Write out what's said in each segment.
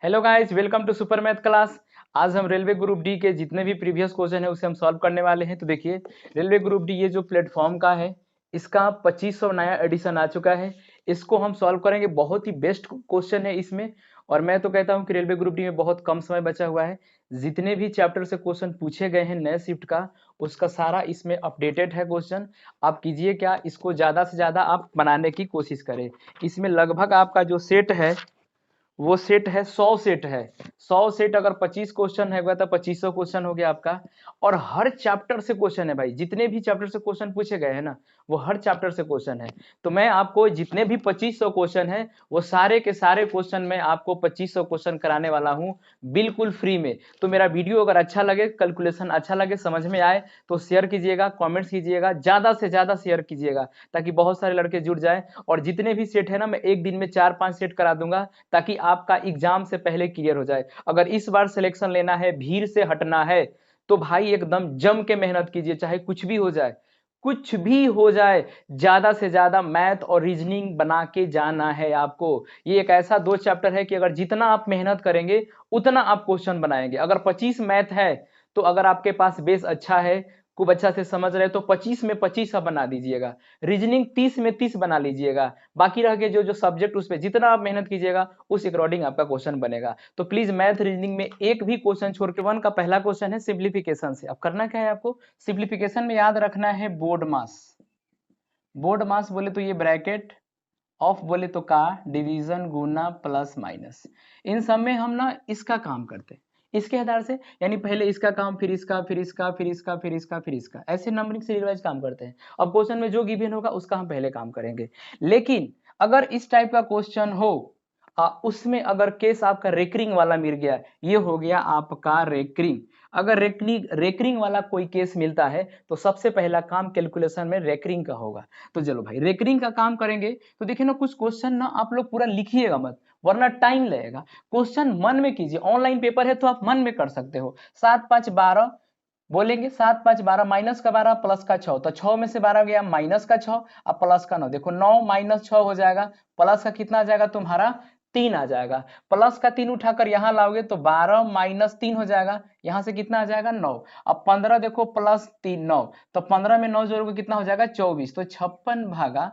Hello guys, welcome to super math class. आज हम railway group D के जितने भी प्रीवियस क्वेश्चन है उसे हम सॉल्व करने वाले हैं। तो देखिए, रेलवे ग्रुप डी ये जो प्लेटफॉर्म का है, इसका 2500 नया एडिशन आ चुका है। इसको हम सॉल्व करेंगे। बहुत ही बेस्ट क्वेश्चन है इसमें। और मैं तो कहता हूँ कि रेलवे ग्रुप डी में बहुत कम समय बचा हुआ है। जितने भी चैप्टर से क्वेश्चन पूछे गए हैं नए शिफ्ट का, उसका सारा इसमें अपडेटेड है क्वेश्चन। आप कीजिए क्या, इसको ज़्यादा से ज़्यादा आप बनाने की कोशिश करें। इसमें लगभग आपका जो सेट है वो सेट है 100 सेट है। 100 सेट अगर 25 क्वेश्चन है तो 2500 क्वेश्चन हो गया आपका। और हर चैप्टर से क्वेश्चन है भाई, जितने भी चैप्टर से क्वेश्चन पूछे गए हैं ना, वो हर चैप्टर से क्वेश्चन है। तो मैं आपको जितने भी 2500 क्वेश्चन है वो सारे के सारे क्वेश्चन में आपको 2500 क्वेश्चन कराने वाला हूं बिल्कुल फ्री में। तो मेरा वीडियो अगर अच्छा लगे, कैलकुलेशन अच्छा लगे, समझ में आए तो शेयर कीजिएगा, कमेंट्स कीजिएगा, ज्यादा से ज्यादा शेयर कीजिएगा ताकि बहुत सारे लड़के जुड़ जाए। और जितने भी सेट है ना, मैं एक दिन में 4-5 सेट करा दूंगा ताकि आपका एग्जाम से पहले क्लियर हो जाए। अगर इस बार सिलेक्शन लेना है, भीड़ से हटना है, तो भाई एकदम जम के मेहनत कीजिए, चाहे कुछ भी हो जाए, कुछ भी हो जाए। ज्यादा से ज्यादा मैथ और रीजनिंग बना के जाना है आपको। ये एक ऐसा 2 चैप्टर है कि अगर जितना आप मेहनत करेंगे उतना आप क्वेश्चन बनाएंगे। अगर 25 मैथ है तो अगर आपके पास बेस अच्छा है, खूब अच्छा से समझ रहे, तो 25 में 25 आप बना दीजिएगा। रीजनिंग 30 में 30 बना लीजिएगा। बाकी रह के जो सब्जेक्ट, उस पर जितना आप मेहनत कीजिएगा उस अकॉर्डिंग आपका क्वेश्चन बनेगा। तो प्लीज मैथ रीजनिंग में एक भी क्वेश्चन छोड़ के, 1 का पहला क्वेश्चन है सिंप्लीफिकेशन से। अब करना क्या है आपको, सिंप्लीफिकेशन में याद रखना है बोर्ड मास। बोर्ड मास बोले तो ये ब्रैकेट, ऑफ बोले तो का, डिवीजन, गुना, प्लस, माइनस। इन सब में हम ना इसका काम करते हैं, इसके आधार से, यानी पहले इसका काम, फिर इसका, फिर इसका, फिर इसका, फिर इसका, फिर इसका, ऐसे नंबरिंग सीरीज वाइज काम करते हैं। अब क्वेश्चन में जो गिवन होगा उसका हम पहले काम करेंगे। लेकिन अगर इस टाइप का क्वेश्चन हो, उसमें अगर केस आपका रेकरिंग वाला मिल गया, ये हो गया आपका रेकरिंग। अगर रेकरिंग वाला कोई केस मिलता है तो सबसे पहला काम कैलकुलेशन में रेकरिंग का होगा। तो चलो भाई, रेकरिंग का काम करेंगे। तो देखिए ना, कुछ क्वेश्चन ना आप लोग पूरा लिखिएगा मत, वरना टाइम लगेगा। क्वेश्चन मन में कीजिए, ऑनलाइन पेपर है तो आप मन में कर सकते हो। 7 5 12 बोलेंगे, 7 5 12, माइनस का 12 प्लस का 6, तो 6 में से 12 गया, माइनस का 6 अब प्लस का 9। देखो 9 माइनस 6 हो जाएगा, प्लस का कितना आ जाएगा तुम्हारा, 3 आ जाएगा। प्लस का 3 उठाकर यहां लाओगे तो 12 माइनस 3 हो जाएगा, यहां से कितना आ जाएगा 9। अब 15 देखो, प्लस 3 9, तो 15 में 9 जोड़ोगे कितना हो जाएगा 24। तो 56 भागा,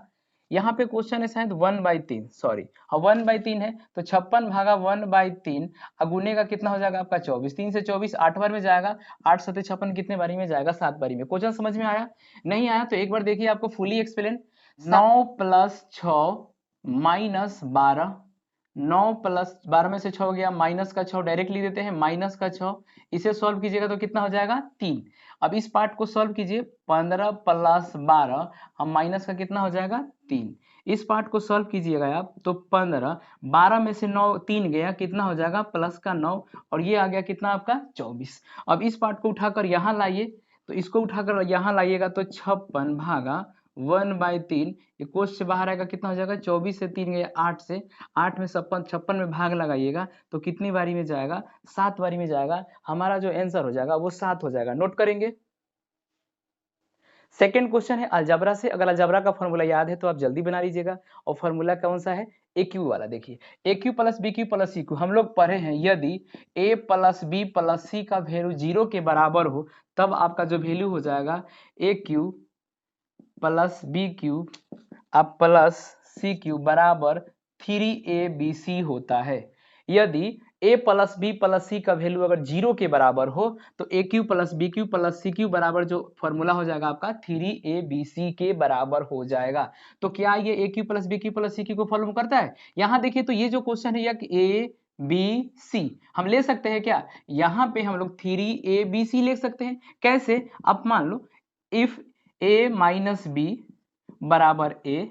यहाँ पे क्वेश्चन है शायद 1/3, सॉरी हाँ 1/3 है, तो 56 भागा 1/3 अगुने का कितना हो जाएगा आपका 24। 3 से 24 8 बार में जाएगा, 8 7 56 कितने बारी में जाएगा, 7 बारी में। क्वेश्चन समझ में आया? नहीं आया तो एक बार देखिए, आपको fully explain. 9 plus 6 minus 12, 9 plus 12 में से 6 हो गया, माइनस का 6 डायरेक्ट लिख देते हैं, माइनस का 6, इसे सॉल्व कीजिएगा तो कितना हो जाएगा 3। अब इस पार्ट को सॉल्व कीजिए, 15 प्लस 12, अब माइनस का कितना हो जाएगा 3। इस पार्ट को सॉल्व कीजिएगा आप तो 15, 12 में से 9 3 गया, कितना हो जाएगा प्लस का 9, और ये आ गया कितना आपका 24। अब इस पार्ट को उठाकर यहाँ लाइए, तो इसको उठाकर यहाँ लाइएगा तो 56 भागा 1/3, ये कोष्ठ से बाहर आएगा, कितना हो जाएगा 24 से 3 गया 8 से, 8 में 56 में भाग लगाइएगा तो कितनी बारी में जाएगा, 7 बारी में जाएगा। हमारा जो आंसर हो जाएगा वो 7 हो जाएगा। नोट करेंगे। सेकंड क्वेश्चन है अलजबरा से। अगर अलजबरा का फॉर्मूला याद है तो आप जल्दी बना लीजिएगा। और फॉर्मूला कौन सा है, ए क्यू वाला। देखिए, A cube plus B cube plus C cube हम लोग पढ़े हैं, यदि A plus B plus C का वैल्यू 0 के बराबर हो तब आपका जो वैल्यू हो जाएगा A cube plus B cube अब प्लस सी क्यू बराबर 3abc होता है। यदि a plus B plus C का वैल्यू अगर 0 के बराबर हो तो A cube plus B cube plus C cube बराबर जो फॉर्मूला हो जाएगा आपका 3abc के बराबर हो जाएगा। तो क्या ये A cube plus B cube plus C cube को फॉलो करता है? यहाँ देखिए, तो ये जो क्वेश्चन है ए बी सी हम ले सकते हैं क्या, यहाँ पे हम लोग 3abc ले सकते हैं। कैसे? आप मान लो इफ a माइनस बी बराबर ए,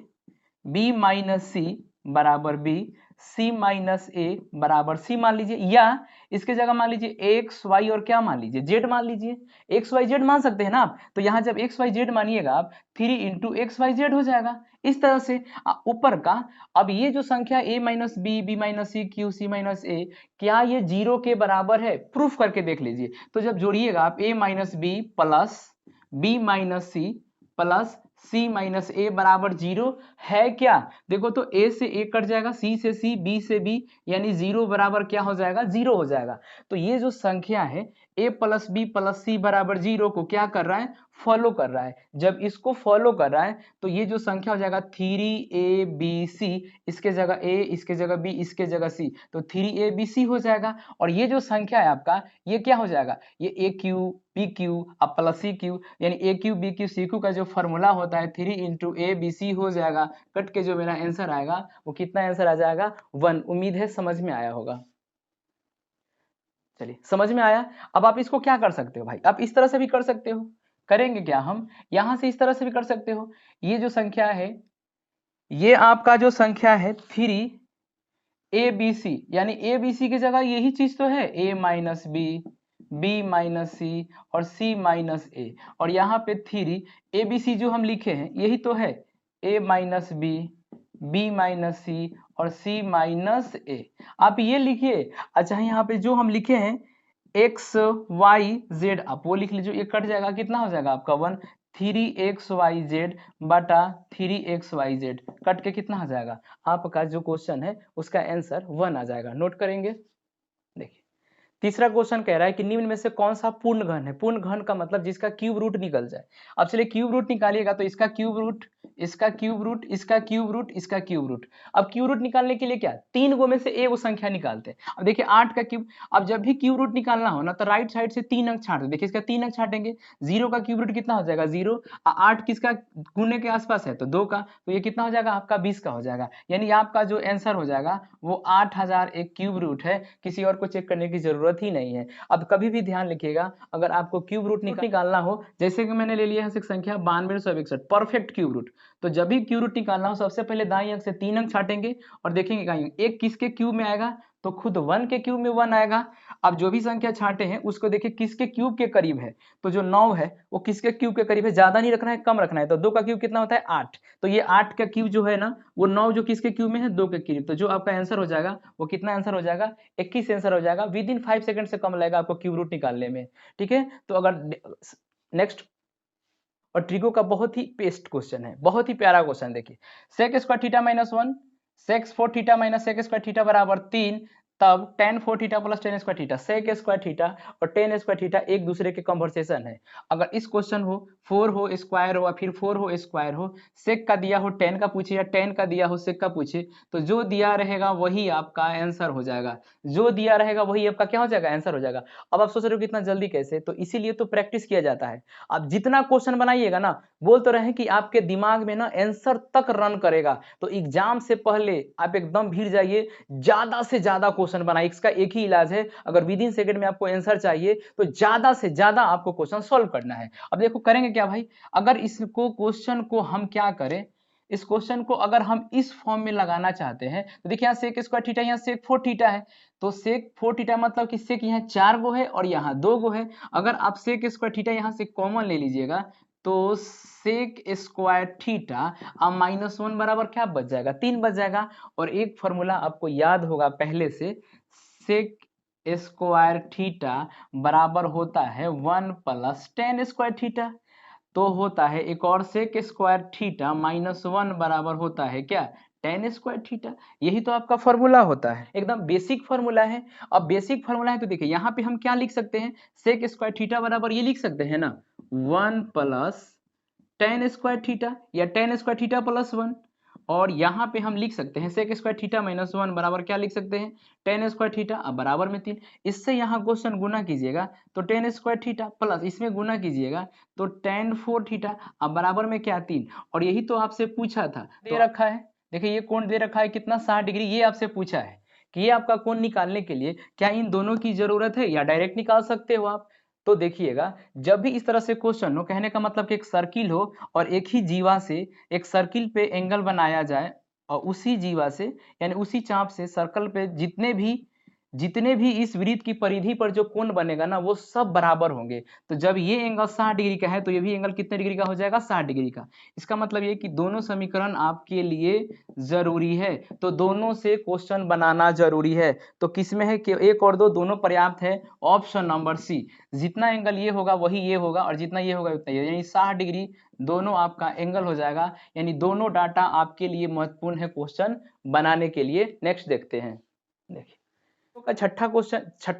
बी माइनस सी बराबर बी, सी माइनस ए बराबर सी मान लीजिए, या इसके जगह मान लीजिए एक्स वाई और क्या मान लीजिए जेड मान लीजिए। एक्स वाई जेड मान सकते हैं ना आप, तो यहाँ जब एक्स वाई जेड मानिएगा आप 3 इंटू एक्स वाई जेड हो जाएगा इस तरह से ऊपर का। अब ये जो संख्या ए माइनस बी, बी माइनस सी, क्यू सी माइनस ए, क्या ये 0 के बराबर है? प्रूफ करके देख लीजिए। तो जब जोड़िएगा आप A minus B plus B minus C plus c minus A बराबर 0 है क्या? देखो तो a से a कट जाएगा, c से c, b से b, यानी 0 बराबर क्या हो जाएगा? 0 हो जाएगा। तो ये जो संख्या है a प्लस बी प्लस सी बराबर 0 को क्या कर रहा है? फॉलो कर रहा है। जब इसको फॉलो कर रहा है तो ये जो संख्या हो जाएगा 3abc, इसके जगह a, इसके जगह b, इसके जगह c, तो 3abc हो जाएगा। और ये जो संख्या है आपका, ये क्या हो जाएगा? ये a क्यू बी क्यू अब प्लस सी क्यू, यानी A cube B cube C cube का जो फॉर्मूला होता है 3 इंटू ए बी सी हो जाएगा। कट के जो मेरा आंसर आएगा वो कितना आंसर आ जाएगा? 1। उम्मीद है समझ में आया होगा। चलिए समझ में आया। अब आप इसको क्या कर सकते हो भाई? आप इस तरह से भी कर सकते हो। करेंगे क्या हम? यहां से इस तरह से भी कर सकते हो। ये जो संख्या है, ये आपका जो संख्या है 3abc, यानी abc की जगह यही चीज तो है, a minus B, B minus C और c माइनस ए, और यहाँ पे 3abc जो हम लिखे हैं यही तो है, a minus B, B minus C और c माइनस ए। आप ये लिखिए। अच्छा यहाँ पे जो हम लिखे हैं एक्स वाई जेड, आप वो लिख लीजिए। ये कट जाएगा, कितना हो जाएगा आपका? 1। 3xyz बटा 3xyz कट के कितना आ जाएगा? आपका जो क्वेश्चन है उसका आंसर 1 आ जाएगा। नोट करेंगे। देखिए तीसरा क्वेश्चन कह रहा है कि निम्न में से कौन सा पूर्ण घन है? पूर्ण घन का मतलब जिसका क्यूब रूट निकल जाए। अब चलिए क्यूब रूट निकालिएगा तो इसका क्यूब रूट, इसका क्यूब रूट, इसका क्यूब रूट, इसका क्यूब रूट। अब क्यूब रूट निकालने के लिए क्या, 3 गो में से एक वो संख्या निकालते हैं। अब देखिए 8 का क्यूब, अब जब भी क्यूब रूट निकालना हो ना तो राइट साइड से 3 अंक छाट दो। देखिए इसका 3 अंक छाटेंगे, 0 का क्यूब रूट कितना हो जाएगा? 0। 8 किसका गुने के आसपास है? तो 2 का, तो ये कितना हो जाएगा आपका? 20 का हो जाएगा। यानी आपका जो आंसर हो जाएगा वो 8001 क्यूब रूट है। किसी और को चेक करने की जरूरत ही नहीं है। अब कभी भी ध्यान लिखिएगा, अगर आपको क्यूब रूट निकालना हो, जैसे कि मैंने ले लिया है संख्या 9261 परफेक्ट क्यूब रूट, तो जब भी क्यूब रूट निकालना हो सबसे पहले दाईं अंक से 3 अंक छाटेंगे और देखेंगे कहीं एक किसके क्यूब में आएगा, तो खुद 1 के क्यूब में 1 आएगा। अब जो भी संख्या छाटे हैं उसको देखिए किसके क्यूब के करीब है, तो जो 9 है वो किसके क्यूब के करीब है? ज्यादा नहीं रखना है, कम रखना है। तो 2 का क्यूब कितना होता है? 8। तो ये 8 का क्यूब जो है ना वो 9 जो किसके क्यूब में है? 2 के क्यूब। तो जो आपका आंसर हो जाएगा वो कितना आंसर हो जाएगा? 21 आंसर हो जाएगा। विद इन 5 सेकंड से कम लगेगा आपको क्यूब रूट निकालने में। ठीक है, तो अगर नेक्स्ट, और ट्रिगो का बहुत ही बेस्ट क्वेश्चन है, बहुत ही प्यारा क्वेश्चन। देखिए sec square theta minus 1 sec 4 theta minus sec square theta बराबर 3, तब tan 4 theta plus tan square theta, sec square theta और tan स्क्वायर थीटा एक दूसरे के कन्वर्सेशन है। अगर इस क्वेश्चन हो 4 हो स्क्वायर हो या फिर 4 हो स्क्वायर हो, सेक का दिया हो tan का पूछे या tan का दिया हो सेक का पूछे, तो जो दिया रहेगा वही आपका आंसर हो जाएगा। जो दिया रहेगा वही आपका क्या हो जाएगा? आंसर हो जाएगा। अब आप सोच रहे हो कितना जल्दी कैसे, तो इसीलिए तो प्रैक्टिस किया जाता है। आप जितना क्वेश्चन बनाइएगा ना, बोल तो रहे कि आपके दिमाग में ना आंसर तक रन करेगा। तो एग्जाम से पहले आप एकदम भीड़ जाइए, ज्यादा से ज्यादा क्वेश्चन बनाइए। इसका एक ही इलाज है, अगर विद इन सेकंड में आपको आंसर चाहिए तो ज्यादा से ज्यादा आपको क्वेश्चन सॉल्व करना है। अब देखो करेंगे क्या भाई, अगर इसको क्वेश्चन को हम क्या करें, इस क्वेश्चन को अगर हम इस फॉर्म में लगाना चाहते हैं तो देखिए यहाँ सेक स्क्वायर थीटा, यहाँ सेक 4 थीटा है, तो सेक 4 थीटा मतलब कि सेक यहाँ 4 गो है और यहाँ 2 गो है। अगर आप सेक स्क्वायर थीटा यहाँ से कॉमन ले लीजिएगा तो सेक स्क्वायर थीटा अब -1 बराबर क्या बच जाएगा? 3 बच जाएगा। और एक फॉर्मूला आपको याद होगा पहले से, सेक स्क्वायर थीटा बराबर होता है 1 प्लस tan स्क्वायर थीटा। तो होता है एक और सेक स्क्वायर थीटा -1 बराबर होता है क्या? tan square theta. यही तो आपका फॉर्मूला होता है, एकदम बेसिक फॉर्मूला है। अब बेसिक फॉर्मूला है तो देखिए यहाँ पे हम क्या लिख सकते हैं, सेक स्क्वायर थीटा बराबर ये लिख सकते हैं ना 1 प्लस tan स्क्वायर थीटा या tan स्क्वायर थीटा प्लस 1। और यहाँ पे हम लिख सकते हैं सेक स्क्वायर थीटा -1 बराबर क्या लिख सकते हैं? tan स्क्वायर थीटा अब बराबर में 3। इससे यहाँ क्वेश्चन गुना कीजिएगा तो tan स्क्वायर थीटा प्लस इसमें गुना कीजिएगा तो tan 4 थीटा अब बराबर में क्या? 3। और यही तो आपसे पूछा था, दे रखा है। देखिए ये कोण दे रखा है कितना? 60 डिग्री। ये आपसे पूछा है कि ये आपका कोण निकालने के लिए क्या इन दोनों की जरूरत है या डायरेक्ट निकाल सकते हो आप। तो देखिएगा जब भी इस तरह से क्वेश्चन हो, कहने का मतलब कि एक सर्किल हो और एक ही जीवा से एक सर्किल पे एंगल बनाया जाए और उसी जीवा से यानी उसी चाप से सर्कल पे जितने भी जितने भी इस वृत्त की परिधि पर जो कोण बनेगा ना वो सब बराबर होंगे। तो जब ये एंगल 60 डिग्री का है तो ये भी एंगल कितने डिग्री का हो जाएगा, 60 डिग्री का। इसका मतलब ये कि दोनों समीकरण आपके लिए जरूरी है, तो दोनों से क्वेश्चन बनाना जरूरी है। तो किसमें है कि 1 और 2 दोनों पर्याप्त है, ऑप्शन नंबर सी। जितना एंगल ये होगा वही ये होगा और जितना ये होगा उतना ये, यानी 60 डिग्री दोनों आपका एंगल हो जाएगा। यानी दोनों डाटा आपके लिए महत्वपूर्ण है क्वेश्चन बनाने के लिए। नेक्स्ट देखते हैं। देखिए का छठा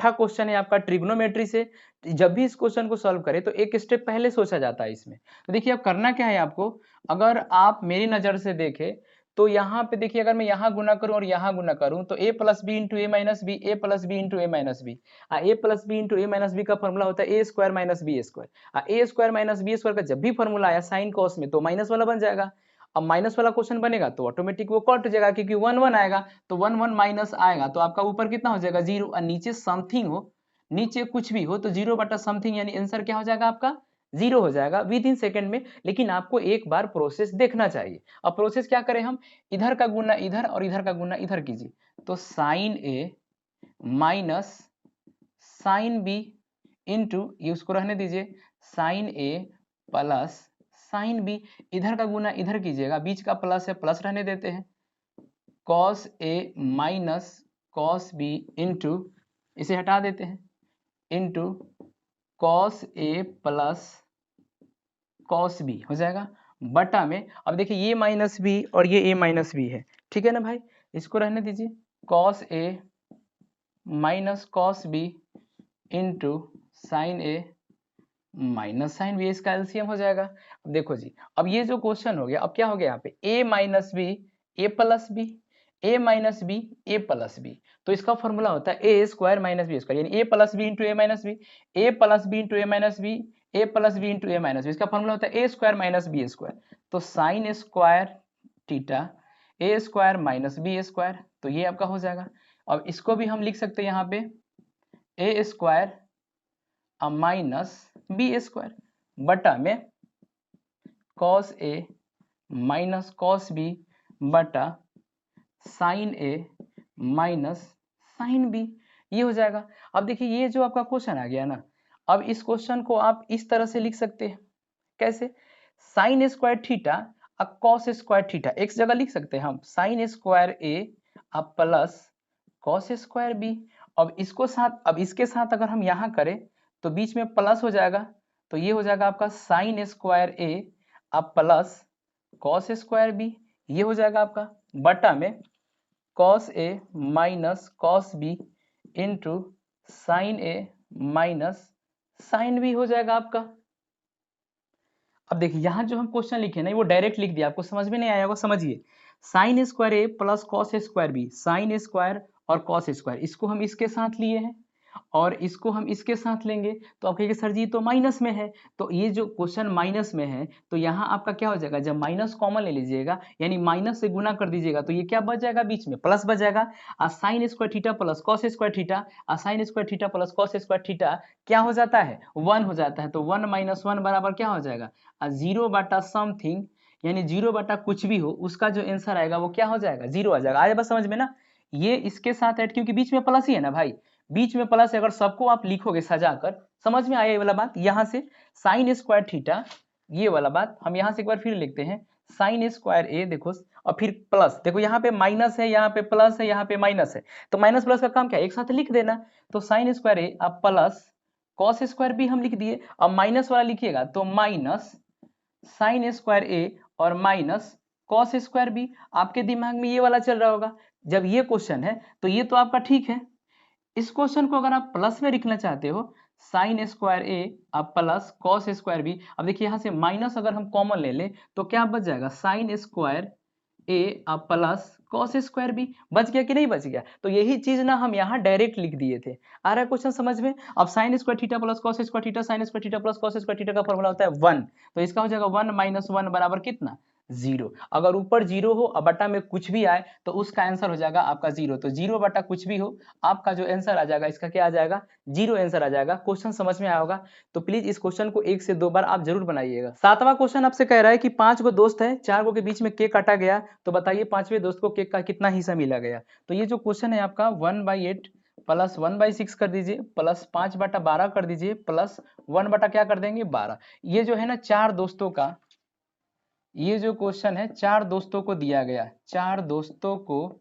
क्वेश्चन है आपका ट्रिग्नोमेट्री से। जब भी इस क्वेश्चन को सॉल्व करें तो एक स्टेप पहले सोचा जाता है इसमें। तो देखिए अब करना क्या है आपको, अगर आप मेरी नजर से देखें तो यहाँ पे देखिए अगर मैं यहाँ गुना करूं और यहाँ गुना करूं तो a plus B into A minus B, A plus B into A minus B. A plus B into A minus B का फॉर्मूला होता है A square minus B square. A square minus B square का जब भी formula आया sine cos में तो minus वाला बन जाएगा। अब माइनस वाला क्वेश्चन बनेगा तो ऑटोमेटिक वो कट जाएगा क्योंकि 1 1 आएगा, तो 1 1 माइनस आएगा तो आपका ऊपर कितना हो जाएगा 0 और नीचे समथिंग हो, नीचे कुछ भी हो तो 0 बटा समथिंग, यानी आंसर क्या हो जाएगा आपका 0 हो जाएगा विद इन सेकेंड में। लेकिन आपको एक बार प्रोसेस देखना चाहिए। अब प्रोसेस क्या करें हम, इधर का गुना इधर और इधर का गुना इधर कीजिए, तो sign A minus sine B into ये उसको रहने दीजिए साइन ए प्लस साइन बी, इधर का गुना इधर कीजिएगा, बीच का प्लस है प्लस रहने देते हैं, cos A minus cos B into इसे हटा देते हैं into cos A plus cos B हो जाएगा बटा में। अब देखिए ये माइनस बी और ये ए माइनस बी है, ठीक है ना भाई, इसको रहने दीजिए cos A minus cos B into sine A minus sine B, इसका एलसीएम हो जाएगा। अब देखो जी, अब ये जो क्वेश्चन हो गया, अब क्या हो गया यहाँ पे a minus B A plus B, A minus B A plus B, तो इसका फॉर्मूला होता है A square minus B square, यानी A plus B into A minus B, A plus B into A minus B, A plus B into A minus B, इसका formula होता है A square minus B square. तो sine square theta A square minus B square, तो ये आपका हो जाएगा। अब इसको भी हम लिख सकते हैं यहाँ पे ए स्क्वायर माइनस बी स्क्वायर बटा में cos A minus cos B बटा sign A minus sine B, ये हो जाएगा। अब देखिए ये जो आपका क्वेश्चन आ गया ना, अब इस क्वेश्चन को आप इस तरह से लिख सकते हैं, कैसे, साइन स्क्वायर थीटा और कॉस स्क्वायर थीटा एक जगह लिख सकते हैं हम, साइन स्क्वायर ए अब प्लस कॉस स्क्वायर बी। अब इसको साथ, अब इसके साथ अगर हम यहाँ करें तो बीच में प्लस हो जाएगा, तो ये हो जाएगा आपका साइन स्क्वायर ए अब प्लस कॉस स्क्वायर बी, ये हो जाएगा आपका बटा में cos A minus cos B into sine A minus sine B हो जाएगा आपका। अब देखिए यहाँ जो हम क्वेश्चन लिखे ना वो डायरेक्ट लिख दिया, आपको समझ में नहीं आया होगा, समझिए sine square A plus cos square B, sine square और कॉस स्क्वायर इसको हम इसके साथ लिए हैं और इसको हम इसके साथ लेंगे, तो आप कहेंगे सर जी तो माइनस में है, तो ये जो क्वेश्चन माइनस में है तो यहाँ आपका क्या हो जाएगा, जब माइनस कॉमन ले लीजिएगा यानी माइनस से गुना कर दीजिएगा तो ये क्या बच जाएगा, बीच में प्लस बच जाएगा। Sign square theta plus cos square theta, sign square theta plus cos square theta क्या हो जाता है 1 हो जाता है, तो 1 माइनस 1 बराबर क्या हो जाएगा 0 बटा समथिंग, यानी 0 बटा कुछ भी हो उसका जो आंसर आएगा वो क्या हो जाएगा 0 आ जाएगा। आया बस समझ में ना, ये इसके साथ ऐड क्योंकि बीच में प्लस ही है ना भाई, बीच में प्लस अगर सबको आप लिखोगे सजाकर, समझ में आया ये वाला बात। यहाँ से साइन स्क्वायर थीटा ये वाला बात हम यहाँ से एक बार फिर लिखते हैं साइन स्क्वायर ए, देखो और फिर प्लस, देखो यहाँ पे माइनस है यहाँ पे प्लस है यहाँ पे माइनस है, तो माइनस प्लस का काम क्या है एक साथ लिख देना, तो साइन स्क्वायर ए अब प्लस कॉस स्क्वायर बी हम लिख दिए। अब माइनस वाला लिखिएगा तो माइनस साइन स्क्वायर ए और माइनस कॉस स्क्वायर बी, आपके दिमाग में ये वाला चल रहा होगा। जब ये क्वेश्चन है तो ये तो आपका ठीक है, इस क्वेश्चन को अगर आप प्लस में लिखना चाहते हो साइन स्क्वायर ए अब प्लस कॉस स्क्वायर बी, अब देखिए यहाँ से माइनस अगर हम कॉमन ले ले तो क्या बच जाएगा साइन स्क्वायर ए अब प्लस कॉस स्क्वायर बी, बच गया कि नहीं बच गया। तो यही चीज ना हम यहाँ डायरेक्ट लिख दिए थे। आ रहा है क्वेश्चन समझ में। अब sign square theta plus cos square theta, sign square theta plus cos square theta का फॉर्मूला होता है 1, तो इसका हो जाएगा 1 माइनस 1 बराबर कितना 0। अगर ऊपर 0 हो और बटा में कुछ भी आए तो उसका आंसर हो जाएगा आपका 0, तो 0 बटा कुछ भी हो आपका जो आंसर आ जाएगा इसका क्या आ जाएगा 0 आंसर आ जाएगा। क्वेश्चन समझ में आया होगा, तो प्लीज इस क्वेश्चन को 1 से 2 बार आप जरूर बनाइएगा। 7वां क्वेश्चन आपसे कह रहा है कि 5 गो दोस्त है, 4 गो के बीच में केक काटा गया, तो बताइए 5वें दोस्त को केक का कितना हिस्सा मिला गया। तो ये जो क्वेश्चन है आपका 1/8 प्लस 1/6 कर दीजिए, प्लस 5/12 कर दीजिए, प्लस 1 बटा क्या कर देंगे 12। ये जो है ना चार दोस्तों का, ये जो क्वेश्चन है चार दोस्तों को दिया गया, चार दोस्तों को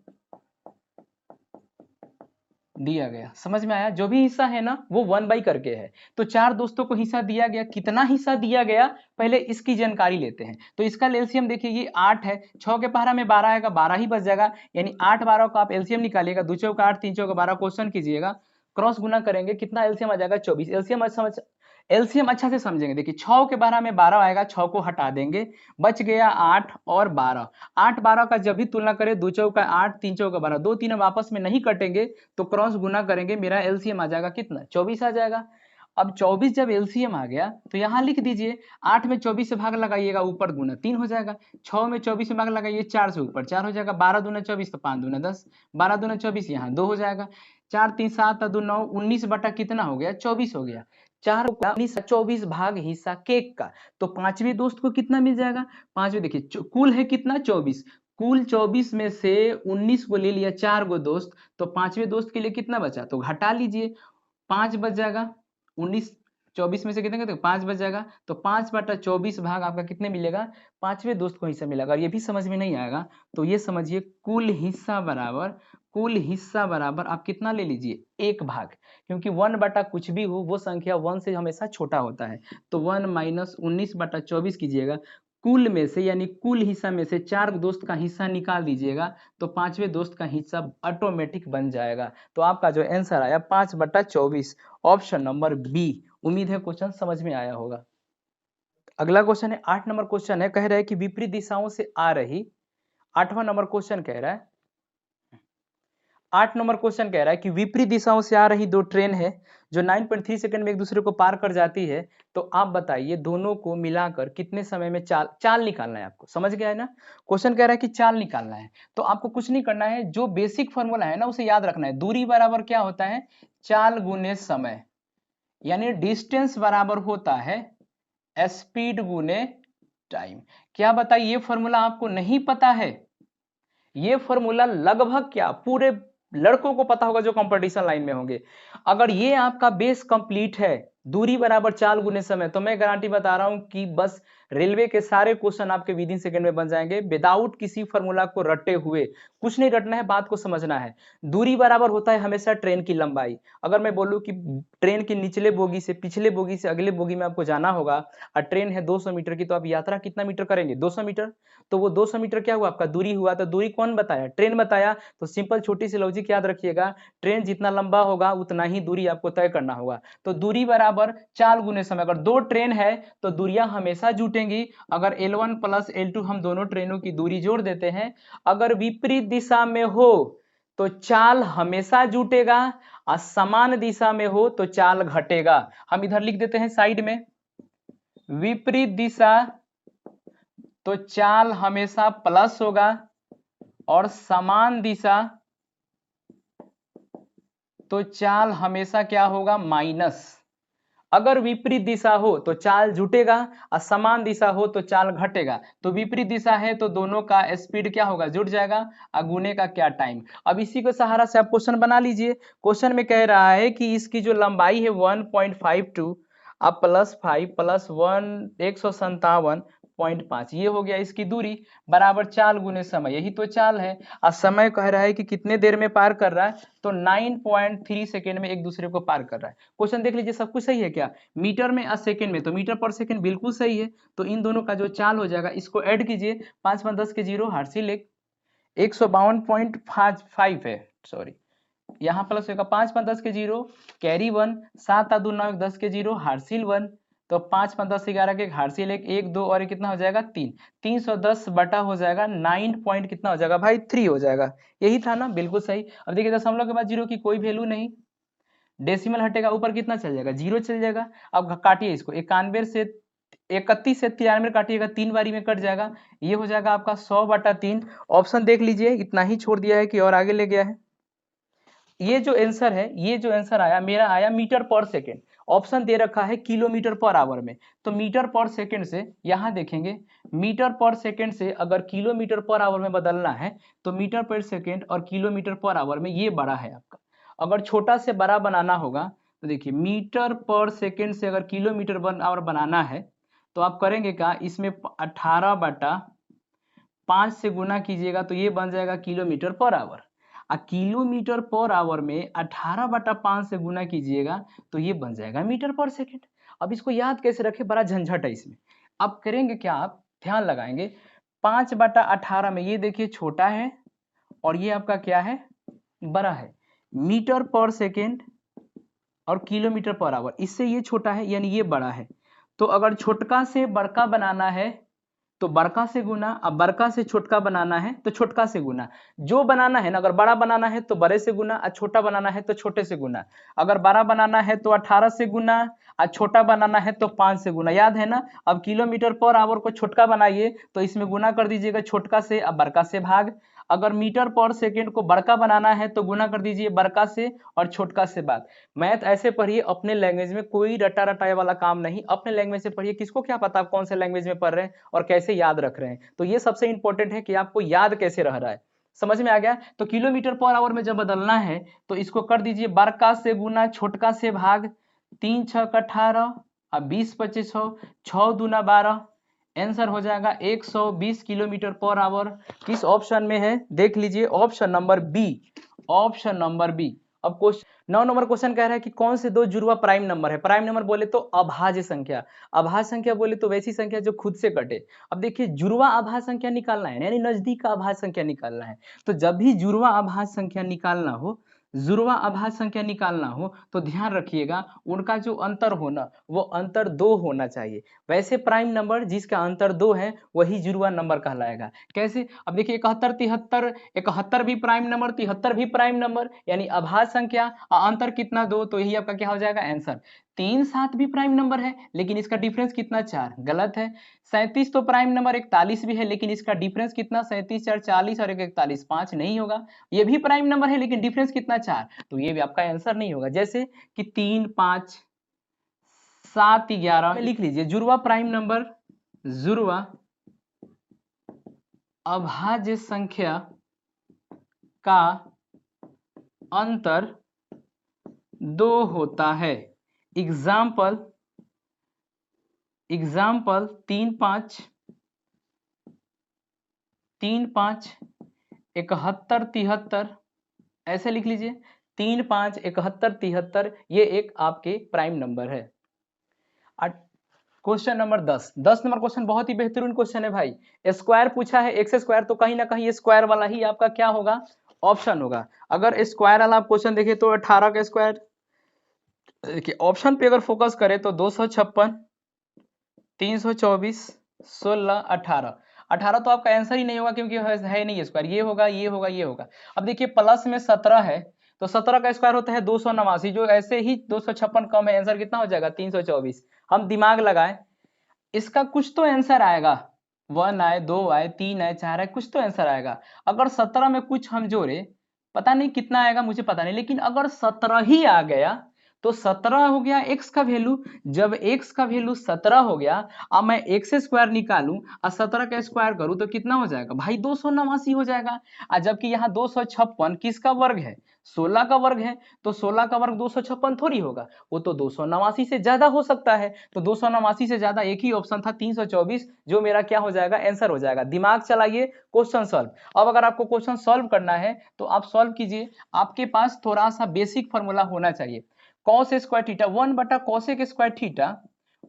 दिया गया, समझ में आया। जो भी हिस्सा है ना वो 1/, करके है। तो चार दोस्तों को हिस्सा दिया गया, कितना हिस्सा दिया गया पहले इसकी जानकारी लेते हैं। तो इसका एलसीएम देखिए ये 8 है, 6 के पहाड़ा में 12 आएगा, 12 ही बच जाएगा, यानी 8 12 का आप एलसीएम निकालिएगा, 2 चौका 8 3 चौका 12 क्वेश्चन कीजिएगा, क्रॉस गुना करेंगे कितना एलसीएम आ जाएगा 24। एलसीएम अच्छा से समझेंगे, देखिए 6 के पहाड़ा में 12 आएगा, 6 को हटा देंगे, बच गया 8 और 12। 8 12 का जब भी तुलना करें, 2 चौका 8 3 चौका 12, 2 3 अब आपस में नहीं कटेंगे तो क्रॉस गुना करेंगे, मेरा एलसीएम आ जाएगा कितना 24 आ जाएगा। अब 24 जब एलसीएम आ गया तो यहाँ लिख दीजिए, 8 में 24 से भाग लगाइएगा, ऊपर गुना 3 हो जाएगा, 6 में 24 से भाग लगाइए 4 से, ऊपर 4 हो जाएगा, 12 दूना 24 तो 5 दूना 10, 12 दूना 24 यहाँ 2 हो जाएगा, 4 3 7 2 9, 19 बटा कितना हो गया 24 हो गया। 4 24 भाग हिस्सा केक का, तो पांचवें दोस्त को कितना मिल जाएगा, पांचवें देखिए कुल है कितना 24, कुल 24 में से 19 को ले लिया 4 गो दोस्त, तो पांचवें दोस्त के लिए कितना बचा, तो घटा लीजिए 5 बच जाएगा, 19 24 में से कितने का 5 बच जाएगा, तो 5/24 भाग आपका कितने मिलेगा, पांचवें दोस्त को हिस्सा मिलेगा। और ये भी समझ में नहीं आएगा तो ये समझिए कुल हिस्सा बराबर, कुल हिस्सा बराबर आप कितना ले लीजिए 1 भाग, क्योंकि 1 बटा कुछ भी हो वो संख्या 1 से हमेशा छोटा होता है, तो 1 माइनस 19/24 कीजिएगा, कुल में से यानी कुल हिस्सा में से 4 दोस्त का हिस्सा निकाल दीजिएगा, तो पांचवें दोस्त का हिस्सा ऑटोमेटिक बन जाएगा। तो आपका जो आंसर आया 5/24, ऑप्शन नंबर बी। उम्मीद है क्वेश्चन समझ में आया होगा। अगला क्वेश्चन है 8 नंबर क्वेश्चन है, कह रहा है कि विपरीत दिशाओं से आ रही, 8वां नंबर क्वेश्चन कह रहा है, 8 नंबर क्वेश्चन कह रहा है कि विपरीत दिशाओं से आ रही दो ट्रेन है जो 9.3 सेकंड में एक दूसरे को पार कर जाती है, तो आप बताइए दोनों को मिलाकर कितने समय में चाल निकालना है आपको, समझ गया है ना। क्वेश्चन कह रहा है कि चाल निकालना है, तो आपको कुछ नहीं करना है, जो बेसिक फॉर्मूला है ना उसे याद रखना है, दूरी बराबर क्या होता है चाल गुने समय, यानी डिस्टेंस बराबर होता है स्पीड गुने टाइम। क्या बताइए ये फॉर्मूला आपको नहीं पता है, ये फॉर्मूला लगभग क्या पूरे लड़कों को पता होगा जो कंपटीशन लाइन में होंगे। अगर ये आपका बेस कंप्लीट है, दूरी बराबर चाल गुने समय, तो मैं गारंटी बता रहा हूं कि बस रेलवे के सारे क्वेश्चन आपके विद इन सेकंड में बन जाएंगे, विदाउट किसी फॉर्मूला को रटे हुए। कुछ नहीं रटना है, बात को समझना है। दूरी बराबर होता है हमेशा ट्रेन की लंबाई। अगर मैं बोलूं कि ट्रेन की निचले बोगी से पिछले बोगी से अगले बोगी में आपको जाना होगा और ट्रेन है 200 मीटर की, तो आप यात्रा कितना मीटर करेंगे 200 मीटर, तो वो 200 मीटर क्या हुआ आपका दूरी हुआ, तो दूरी कौन बताया ट्रेन बताया। तो सिंपल छोटी सी लॉजिक याद रखिएगा, ट्रेन जितना लंबा होगा उतना ही दूरी आपको तय करना होगा। तो दूरी बराबर चाल गुने समय, अगर दो ट्रेन है तो दूरियां हमेशा जुटेंगी। अगर L1 प्लस L2 हम दोनों ट्रेनों की दूरी जोड़ देते हैं, अगर विपरीत दिशा में हो तो चाल हमेशा जुटेगा, और समान दिशा में हो तो चाल घटेगा। हम इधर लिख देते हैं साइड में, विपरीत दिशा तो चाल हमेशा प्लस होगा और समान दिशा तो चाल हमेशा क्या होगा माइनस। अगर विपरीत दिशा हो तो चाल जुटेगा और समान दिशा हो तो चाल घटेगा। तो विपरीत दिशा है तो दोनों का स्पीड क्या होगा जुट जाएगा, और गुने का क्या टाइम। अब इसी को सहारा से आप क्वेश्चन बना लीजिए। क्वेश्चन में कह रहा है कि इसकी जो लंबाई है 1.52 अब प्लस 5 प्लस 157.5, ये हो गया इसकी दूरी, बराबर चाल गुने समय, यही तो चाल है। और समय कह रहा है कि कितने देर में पार कर रहा है, तो 9.3 सेकेंड में एक दूसरे को पार कर रहा है। क्वेश्चन देख लीजिए सब कुछ सही है क्या, मीटर में और सेकेंड में, तो मीटर पर सेकेंड बिल्कुल सही है। तो इन दोनों का जो चाल हो जाएगा इसको ऐड कीजिए, 5 5 10 के 0 हार्सिल 152.5 है, सॉरी यहाँ प्लस होगा, 5 5 10 के 0 कैरी 1, 7 2 9 10 के 0 हार्सिल 1, तो 5 5 10 11 के हार्सिल 1 1 2 और कितना हो जाएगा 3, 310 बटा हो जाएगा 9 पॉइंट कितना हो जाएगा भाई 3 हो जाएगा। यही था ना, बिल्कुल सही। अब देखिए दशमलव के बाद 0 की कोई वैल्यू नहीं, डेसिमल हटेगा ऊपर कितना चल जाएगा 0 चल जाएगा। अब काटिए इसको, 91 से 31 से 93 काटिएगा, 3 बारी में कट जाएगा, ये हो जाएगा आपका 100/3। ऑप्शन देख लीजिए इतना ही छोड़ दिया है कि और आगे ले गया है। ये जो आंसर है, ये जो आंसर आया मेरा आया मीटर पर सेकेंड, ऑप्शन दे रखा है किलोमीटर पर आवर में, तो मीटर पर सेकेंड से यहां देखेंगे, मीटर पर सेकेंड से अगर किलोमीटर पर आवर में बदलना है तो मीटर पर सेकेंड और किलोमीटर पर आवर में ये बड़ा है आपका, अगर छोटा से बड़ा बनाना होगा तो देखिए मीटर पर सेकेंड से अगर किलोमीटर पर आवर बनाना है तो आप करेंगे क्या, इसमें 18/5 से गुना कीजिएगा तो ये बन जाएगा kilometre per hour. Kilometre per hour में 18/5 से गुना कीजिएगा तो ये बन जाएगा मीटर पर सेकेंड। अब इसको याद कैसे रखें, बड़ा झंझट है इसमें। अब करेंगे क्या, आप ध्यान लगाएंगे 5/18 में ये देखिए छोटा है और ये आपका क्या है, बड़ा है। मीटर पर सेकेंड और किलोमीटर पर आवर, इससे ये छोटा है यानी ये बड़ा है। तो अगर छोटका से बड़का बनाना है तो बड़का से गुना, अब बड़का से छोटका बनाना है तो छोटका से गुना। जो बनाना है ना, अगर बड़ा बनाना है तो बड़े से गुना, और छोटा बनाना है तो छोटे से गुना। अगर बड़ा बनाना है तो 18 से गुना और छोटा बनाना है तो 5 से गुना, याद है ना। अब किलोमीटर पर आवर को छोटका बनाइए तो इसमें गुना कर दीजिएगा छोटका से, अब बड़का से भाग। अगर मीटर पर सेकेंड को बड़का बनाना है तो गुना कर दीजिए बड़का से और छोटका से भाग। मैथ ऐसे पढ़िए अपने लैंग्वेज में, कोई रटा रटाए वाला काम नहीं, अपने लैंग्वेज से पढ़िए। किसको क्या पता आप कौन से लैंग्वेज में पढ़ रहे हैं और कैसे याद रख रहे हैं। तो ये सबसे इंपॉर्टेंट है कि आपको याद कैसे रह रहा है। समझ में आ गया। तो किलोमीटर पर आवर में जब बदलना है तो इसको कर दीजिए बड़का से गुना छोटका से भाग। 3 छक 18 और 20 25 6 दूना 12, आंसर हो जाएगा 120 किलोमीटर पर आवर। किस ऑप्शन में है देख लीजिए, option number B, option number B. अब क्वेश्चन 9 नंबर क्वेश्चन कह रहा है कि कौन से दो जुड़वा प्राइम नंबर है। प्राइम नंबर बोले तो अभाज्य संख्या, अभाज्य संख्या बोले तो वैसी संख्या जो खुद से कटे। अब देखिए जुड़वा अभाज्य संख्या निकालना है यानी नजदीक का अभाज्य संख्या निकालना है। तो जब भी जुड़वा अभाज्य संख्या निकालना हो, जुड़वा अभाज्य संख्या निकालना हो तो ध्यान रखिएगा उनका जो अंतर होना वो अंतर 2 होना चाहिए। वैसे प्राइम नंबर जिसका अंतर 2 है वही जुड़वा नंबर कहलाएगा। कैसे, अब देखिए 71 73, 71 भी प्राइम नंबर 73 भी प्राइम नंबर, यानी अभाज्य संख्या अंतर कितना 2, तो यही आपका क्या हो जाएगा आंसर। 3 7 भी प्राइम नंबर है लेकिन इसका डिफरेंस कितना 4, गलत है। 37 तो प्राइम नंबर, 41 भी है लेकिन इसका डिफरेंस कितना 37 4 40 और 41 5 नहीं होगा। ये भी प्राइम नंबर है लेकिन डिफरेंस कितना 4, तो ये भी आपका आंसर नहीं होगा। जैसे कि 3 5 7 11 लिख लीजिए जुड़वा प्राइम नंबर, जुड़वा अभाज्य संख्या का अंतर 2 होता है। एग्जाम्पल 3 5 71 73, ऐसे लिख लीजिए 3 5 71 73, ये एक आपके प्राइम नंबर है। क्वेश्चन नंबर 10 नंबर क्वेश्चन बहुत ही बेहतरीन क्वेश्चन है भाई। स्क्वायर पूछा है, एक्स स्क्वायर, तो कहीं ना कहीं ये स्क्वायर वाला ही आपका क्या होगा, ऑप्शन होगा। अगर स्क्वायर वाला आप क्वेश्चन देखें तो 18 का स्क्वायर, देखिए ऑप्शन पे अगर फोकस करें तो 256 324 16 18, 18 तो आपका आंसर ही नहीं होगा क्योंकि है नहीं स्क्वायर, ये होगा ये होगा ये होगा। अब देखिए प्लस में 17 है तो 17 का स्क्वायर होता है 289, जो ऐसे ही 256 कम है, आंसर कितना हो जाएगा 324। हम दिमाग लगाएं, इसका कुछ तो आंसर आएगा, 1 आए 2 आए 3 आए 4 आए, कुछ तो आंसर आएगा। अगर 17 में कुछ हम जोड़े, पता नहीं कितना आएगा मुझे पता नहीं, लेकिन अगर 17 ही आ गया तो 17 हो गया x का वैल्यू। जब x का वैल्यू 17 हो गया, अब मैं x स्क्वायर निकालूं और 17 का स्क्वायर करूं तो कितना हो जाएगा भाई 289 हो जाएगा। जबकि यहाँ 256 किसका वर्ग है, 16 का वर्ग है, तो 16 का वर्ग 256 थोड़ी होगा, वो तो 289 से ज्यादा हो सकता है। तो 289 से ज्यादा एक ही ऑप्शन था 324, जो मेरा क्या हो जाएगा आंसर हो जाएगा। दिमाग चलाइए, क्वेश्चन सॉल्व। अब अगर आपको क्वेश्चन सॉल्व करना है तो आप सॉल्व कीजिए, आपके पास थोड़ा सा बेसिक फॉर्मूला होना चाहिए। कॉस स्क्वायर थीटा 1 बटा कॉसेक स्क्वायर थीटा,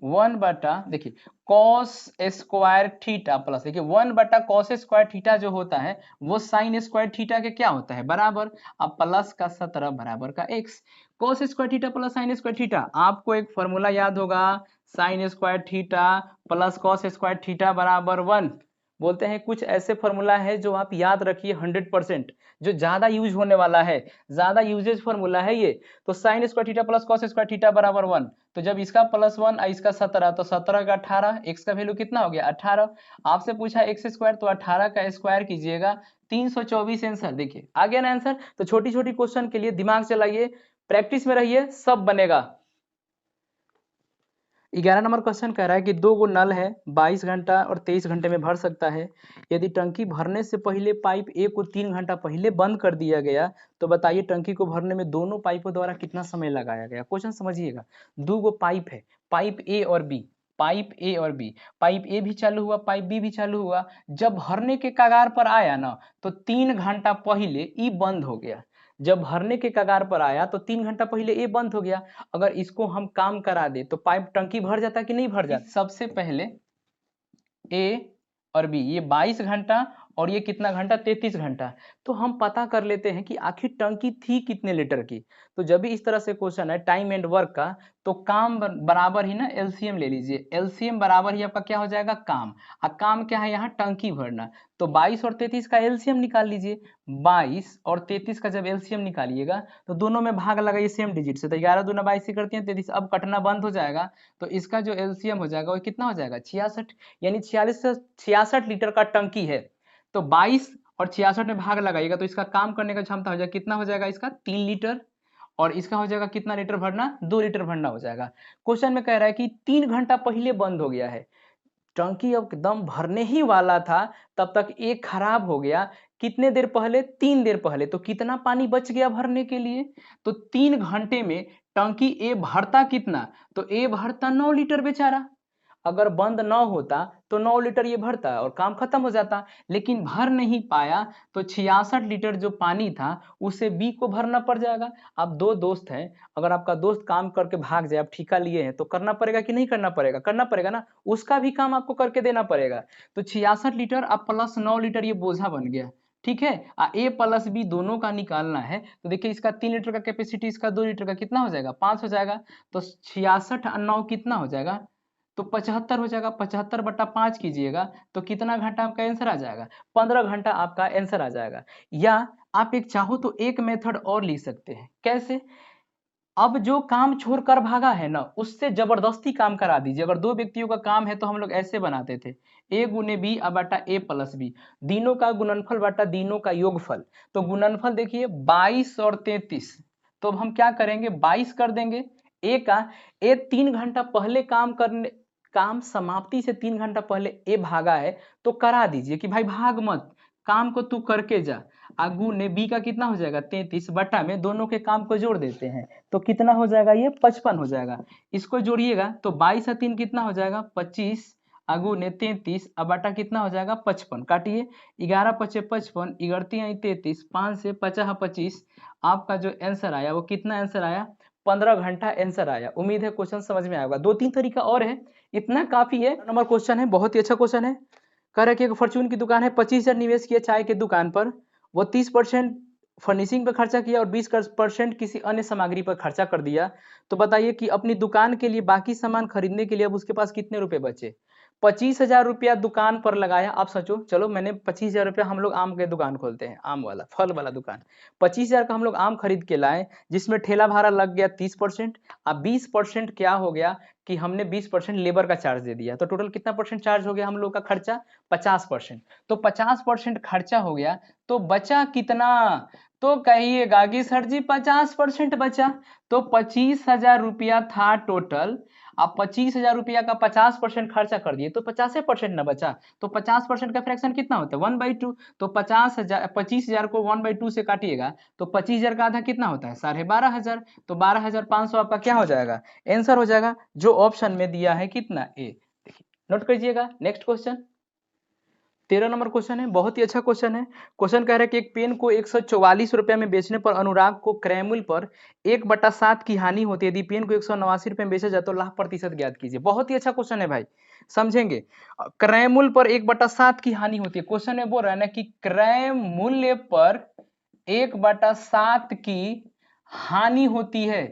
1 बटा देखिए कॉस स्क्वायर थीटा प्लस, देखिए 1 बटा कॉस स्क्वायर थीटा जो होता है वो साइन स्क्वायर थीटा के क्या होता है बराबर, अब प्लस का 17 बराबर का x। Cos square theta plus sign square theta, आपको एक फॉर्मूला याद होगा, sign square theta plus cos square theta बराबर 1। बोलते हैं कुछ ऐसे फॉर्मूला है जो आप याद रखिए 100%, जो ज्यादा यूज होने वाला है, ज्यादा यूजेज फॉर्मूला है ये। तो sine square theta plus cos square theta बराबर 1, तो जब इसका प्लस 1 और इसका 17, तो 17 का 18, x का वैल्यू कितना हो गया 18। आपसे पूछा x स्क्वायर, तो 18 का स्क्वायर कीजिएगा 324 आंसर। देखिए आ गया ना आंसर। तो छोटी छोटी क्वेश्चन के लिए दिमाग चलाइए, प्रैक्टिस में रहिए, सब बनेगा। 11 नंबर क्वेश्चन कह रहा है कि दो गो नल है, 22 घंटा और 23 घंटे में भर सकता है। यदि टंकी भरने से पहले पाइप ए को 3 घंटा पहले बंद कर दिया गया तो बताइए टंकी को भरने में दोनों पाइपों द्वारा कितना समय लगाया गया। क्वेश्चन समझिएगा, दो गो पाइप है, पाइप ए और बी, पाइप ए और बी, पाइप ए भी चालू हुआ, पाइप बी भी चालू हुआ। जब भरने के कगार पर आया ना तो 3 घंटा पहले ई बंद हो गया। जब भरने के कगार पर आया तो 3 घंटा पहले ए बंद हो गया। अगर इसको हम काम करा दे तो पाइप टंकी भर जाता कि नहीं भर जाता। सबसे पहले ए और बी, ये 22 घंटा और ये कितना घंटा, 33 घंटा। तो हम पता कर लेते हैं कि आखिर टंकी थी कितने लीटर की। तो जब भी इस तरह से क्वेश्चन है टाइम एंड वर्क का, तो काम बराबर ही ना एलसीएम ले लीजिए, एलसीएम बराबर ही आपका क्या हो जाएगा, काम। और काम क्या है यहाँ, टंकी भरना। तो 22 और 33 का एलसीएम निकाल लीजिए। 22 और 33 का जब एलसीएम निकालिएगा तो दोनों में भाग लगाइए सेम डिजिट से, तो 11 दूना 22 से करती हैं 33, अब कटना बंद हो जाएगा। तो इसका जो एलसीएम हो जाएगा वो कितना हो जाएगा, 66, यानी 46 से 66 लीटर का टंकी है। तो 22 और 66 में भाग लगाइएगा तो इसका काम करने का क्षमता हो जाएगा, कितना हो जाएगा इसका, 3 लीटर। और इसका हो जाएगा कितना लीटर भरना, 2 लीटर भरना हो जाएगा। क्वेश्चन में कह रहा है कि 3 घंटा पहले बंद हो गया है, टंकी अब एकदम भरने ही वाला था तब तक एक खराब हो गया। कितने देर पहले, 3 देर पहले। तो कितना पानी बच गया भरने के लिए, तो 3 घंटे में टंकी ए भरता कितना, तो ए भरता 9 लीटर बेचारा। अगर बंद न होता तो 9 लीटर ये भरता और काम खत्म हो जाता, लेकिन भर नहीं पाया तो 66 लीटर जो पानी था उसे बी को भरना पड़ जाएगा। अब दो दोस्त हैं, अगर आपका दोस्त काम करके भाग जाए, आप ठेका लिए हैं तो करना पड़ेगा कि नहीं करना पड़ेगा, करना पड़ेगा ना, उसका भी काम आपको करके देना पड़ेगा। तो 66 लीटर अब प्लस 9 लीटर ये बोझा बन गया, ठीक है। ए प्लस बी दोनों का निकालना है। तो देखिए इसका 3 लीटर का कैपेसिटी, इसका 2 लीटर का कितना हो जाएगा, 5 हो जाएगा। तो 66 और 9 कितना हो जाएगा, तो 75 हो जाएगा। 75/5 कीजिएगा तो कितना घंटा आपका आंसर आ जाएगा, 15 घंटा आपका आंसर आ जाएगा। या आप एक चाहो तो एक मेथड और लिख सकते हैं, कैसे, अब जो काम छोड़कर भागा है ना उससे जबरदस्ती काम करा दीजिए। अगर दो व्यक्तियों का काम है तो हम लोग ऐसे बनाते थे, ए गुने बी बटा ए प्लस बी, तीनों का गुणनफल बटा तीनों का योगफल। तो गुणनफल देखिए 22 और 33, तो अब हम क्या करेंगे, 22 कर देंगे। ए का, ए 3 घंटा पहले काम करने, काम समाप्ति से 3 घंटा पहले ए भागा है तो करा दीजिए कि भाई भाग मत, काम को तू करके जा। आगू ने बी का कितना हो जाएगा, 33 बटा में दोनों के काम को जोड़ देते हैं तो कितना हो जाएगा, ये 55 हो जाएगा। इसको जोड़िएगा तो 22 और 3 कितना हो जाएगा, 25, आगू ने 33, अब बटा कितना हो जाएगा 55, काटिए 11 पचे 55, 11 33, 5 से 50 25, आपका जो आंसर आया वो कितना आंसर आया, 15 घंटा आंसर आया। उम्मीद है क्वेश्चन समझ में आएगा। 2-3 तरीका और है, इतना काफी है। नंबर क्वेश्चन है, बहुत ही अच्छा क्वेश्चन है। कह रहा है कि एक फॉर्च्यून की दुकान है, 25,000 निवेश किया चाय की दुकान पर, वो 30% फर्निशिंग पर खर्चा किया और 20% किसी अन्य सामग्री पर खर्चा कर दिया। तो बताइए कि अपनी दुकान के लिए बाकी सामान खरीदने के लिए अब उसके पास कितने रुपए बचे। 25,000 रुपया दुकान पर लगाया। आप सोचो, चलो मैंने 25,000 रुपया, हम लोग आम के दुकान खोलते हैं, आम वाला फल वाला दुकान, 25,000 का हम लोग आम खरीद के लाए, जिसमें ठेला भाड़ा लग गया 30%। अब 20% क्या हो गया कि हमने 20% लेबर का चार्ज दे दिया, तो टोटल कितना परसेंट चार्ज हो गया हम लोग का खर्चा, 50%। तो 50% खर्चा हो गया तो बचा कितना, तो कहिएगा कि सर जी 50% बचा। तो 25,000 रुपया था टोटल, आप 25,000 रुपया का 50% खर्चा कर दिए तो 50% ना बचा। तो 50% का फ्रैक्शन कितना होता है, 1/2। तो 25,000 को 1/2 से काटिएगा तो 25,000 का आधा कितना होता है, 12,500। तो 12,500 आपका क्या हो जाएगा, आंसर हो जाएगा, जो ऑप्शन में दिया है कितना, ए। देखिए नोट कीजिएगा। नेक्स्ट क्वेश्चन 13 नंबर क्वेश्चन है, बहुत ही अच्छा क्वेश्चन है। क्वेश्चन कह रहा है कि एक पेन को 144 रुपये में बेचने पर अनुराग को क्रय मूल्य पर 1/7 की हानि होती है। यदि पेन को 189 रुपये में बेचा जाए तो लाभ प्रतिशत ज्ञात कीजिए। बहुत ही अच्छा क्वेश्चन है भाई, समझेंगे। क्रय मूल्य पर 1/7 की हानि होती है, क्वेश्चन में बोल रहा है ना कि क्रय मूल्य पर 1/7 की हानि होती है।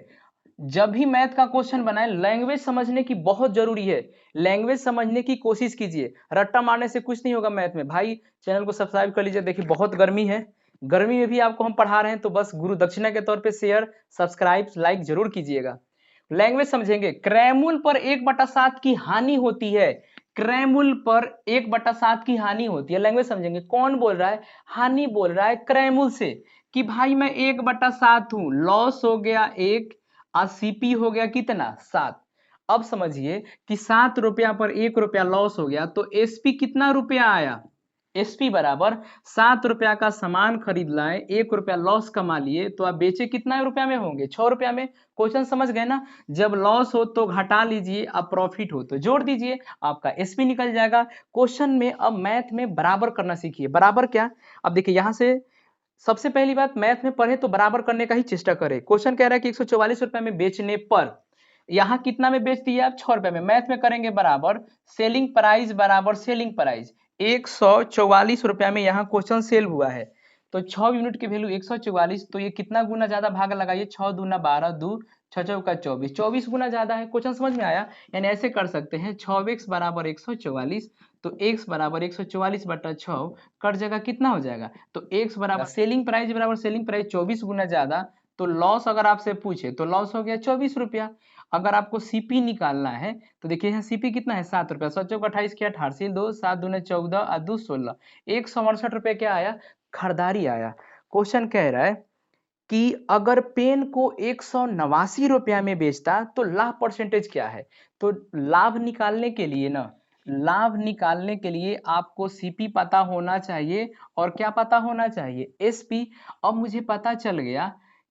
जब भी मैथ का क्वेश्चन बनाए लैंग्वेज समझने की बहुत जरूरी है, लैंग्वेज समझने की कोशिश कीजिए, रट्टा मारने से कुछ नहीं होगा मैथ में। भाई चैनल को सब्सक्राइब कर लीजिए, देखिए बहुत गर्मी है, गर्मी में भी आपको हम पढ़ा रहे हैं तो बस गुरु दक्षिणा के तौर पे शेयर सब्सक्राइब लाइक जरूर कीजिएगा। लैंग्वेज समझेंगे, क्रय मूल्य पर 1/7 की हानि होती है, क्रय मूल्य पर 1/7 की हानि होती है। लैंग्वेज समझेंगे, कौन बोल रहा है, हानि बोल रहा है क्रय मूल्य से, कि भाई मैं 1/7 हूं, लॉस हो गया 1 और सीपी हो गया कितना 7। अब समझिए कि 7 रुपया पर 1 रुपया लॉस हो गया, तो एसपी कितना रुपया आया? एसपी बराबर 7 रुपया का सामान खरीद लाए, 1 रुपया लॉस कमा लिए, तो आप बेचे कितना रुपया में होंगे? 6 रुपया में। क्वेश्चन समझ गए ना? जब लॉस हो तो घटा लीजिए, अब प्रॉफिट हो तो जोड़ दीजिए, आपका एसपी निकल जाएगा। क्वेश्चन में अब मैथ में बराबर करना सीखिए। बराबर क्या? अब देखिए यहाँ से सबसे पहली बात, मैथ में पढ़े तो बराबर करने का ही चेष्टा करें। क्वेश्चन कह रहा है कि 144 रुपए में बेचने पर, यहाँ कितना में बेच दिया आप? 6 रुपए में। मैथ में करेंगे बराबर सेलिंग प्राइस बराबर सेलिंग प्राइस, 144 रुपया में यहाँ क्वेश्चन सेल हुआ है, तो 6 यूनिट की वैल्यू 144, तो ये कितना गुना ज्यादा भाग लगाइए, 6 दूना 12, 2 6 चौका 24, 24 गुना ज्यादा है। क्वेश्चन समझ में आया? यानी ऐसे कर सकते हैं 6x बराबर 144, तो x बराबर 144 बटा 6, कर जगह कितना हो जाएगा? तो x बराबर सेलिंग प्राइस 24 गुना ज्यादा, तो लॉस अगर आपसे पूछे तो लॉस हो गया 24 रुपया। अगर आपको सीपी निकालना है तो देखिए यहाँ सीपी कितना है? 7 रुपया, 7 चौक 28 के 88, 2 7 दूने 14 और 2 16, 168 रुपये क्या आया? खरीदारी आया। क्वेश्चन कह रहा है कि अगर पेन को 189 रुपया में बेचता तो लाभ परसेंटेज क्या है? तो लाभ निकालने के लिए ना, लाभ निकालने के लिए आपको सीपी पता होना चाहिए और क्या पता होना चाहिए? एसपी। अब मुझे पता चल गया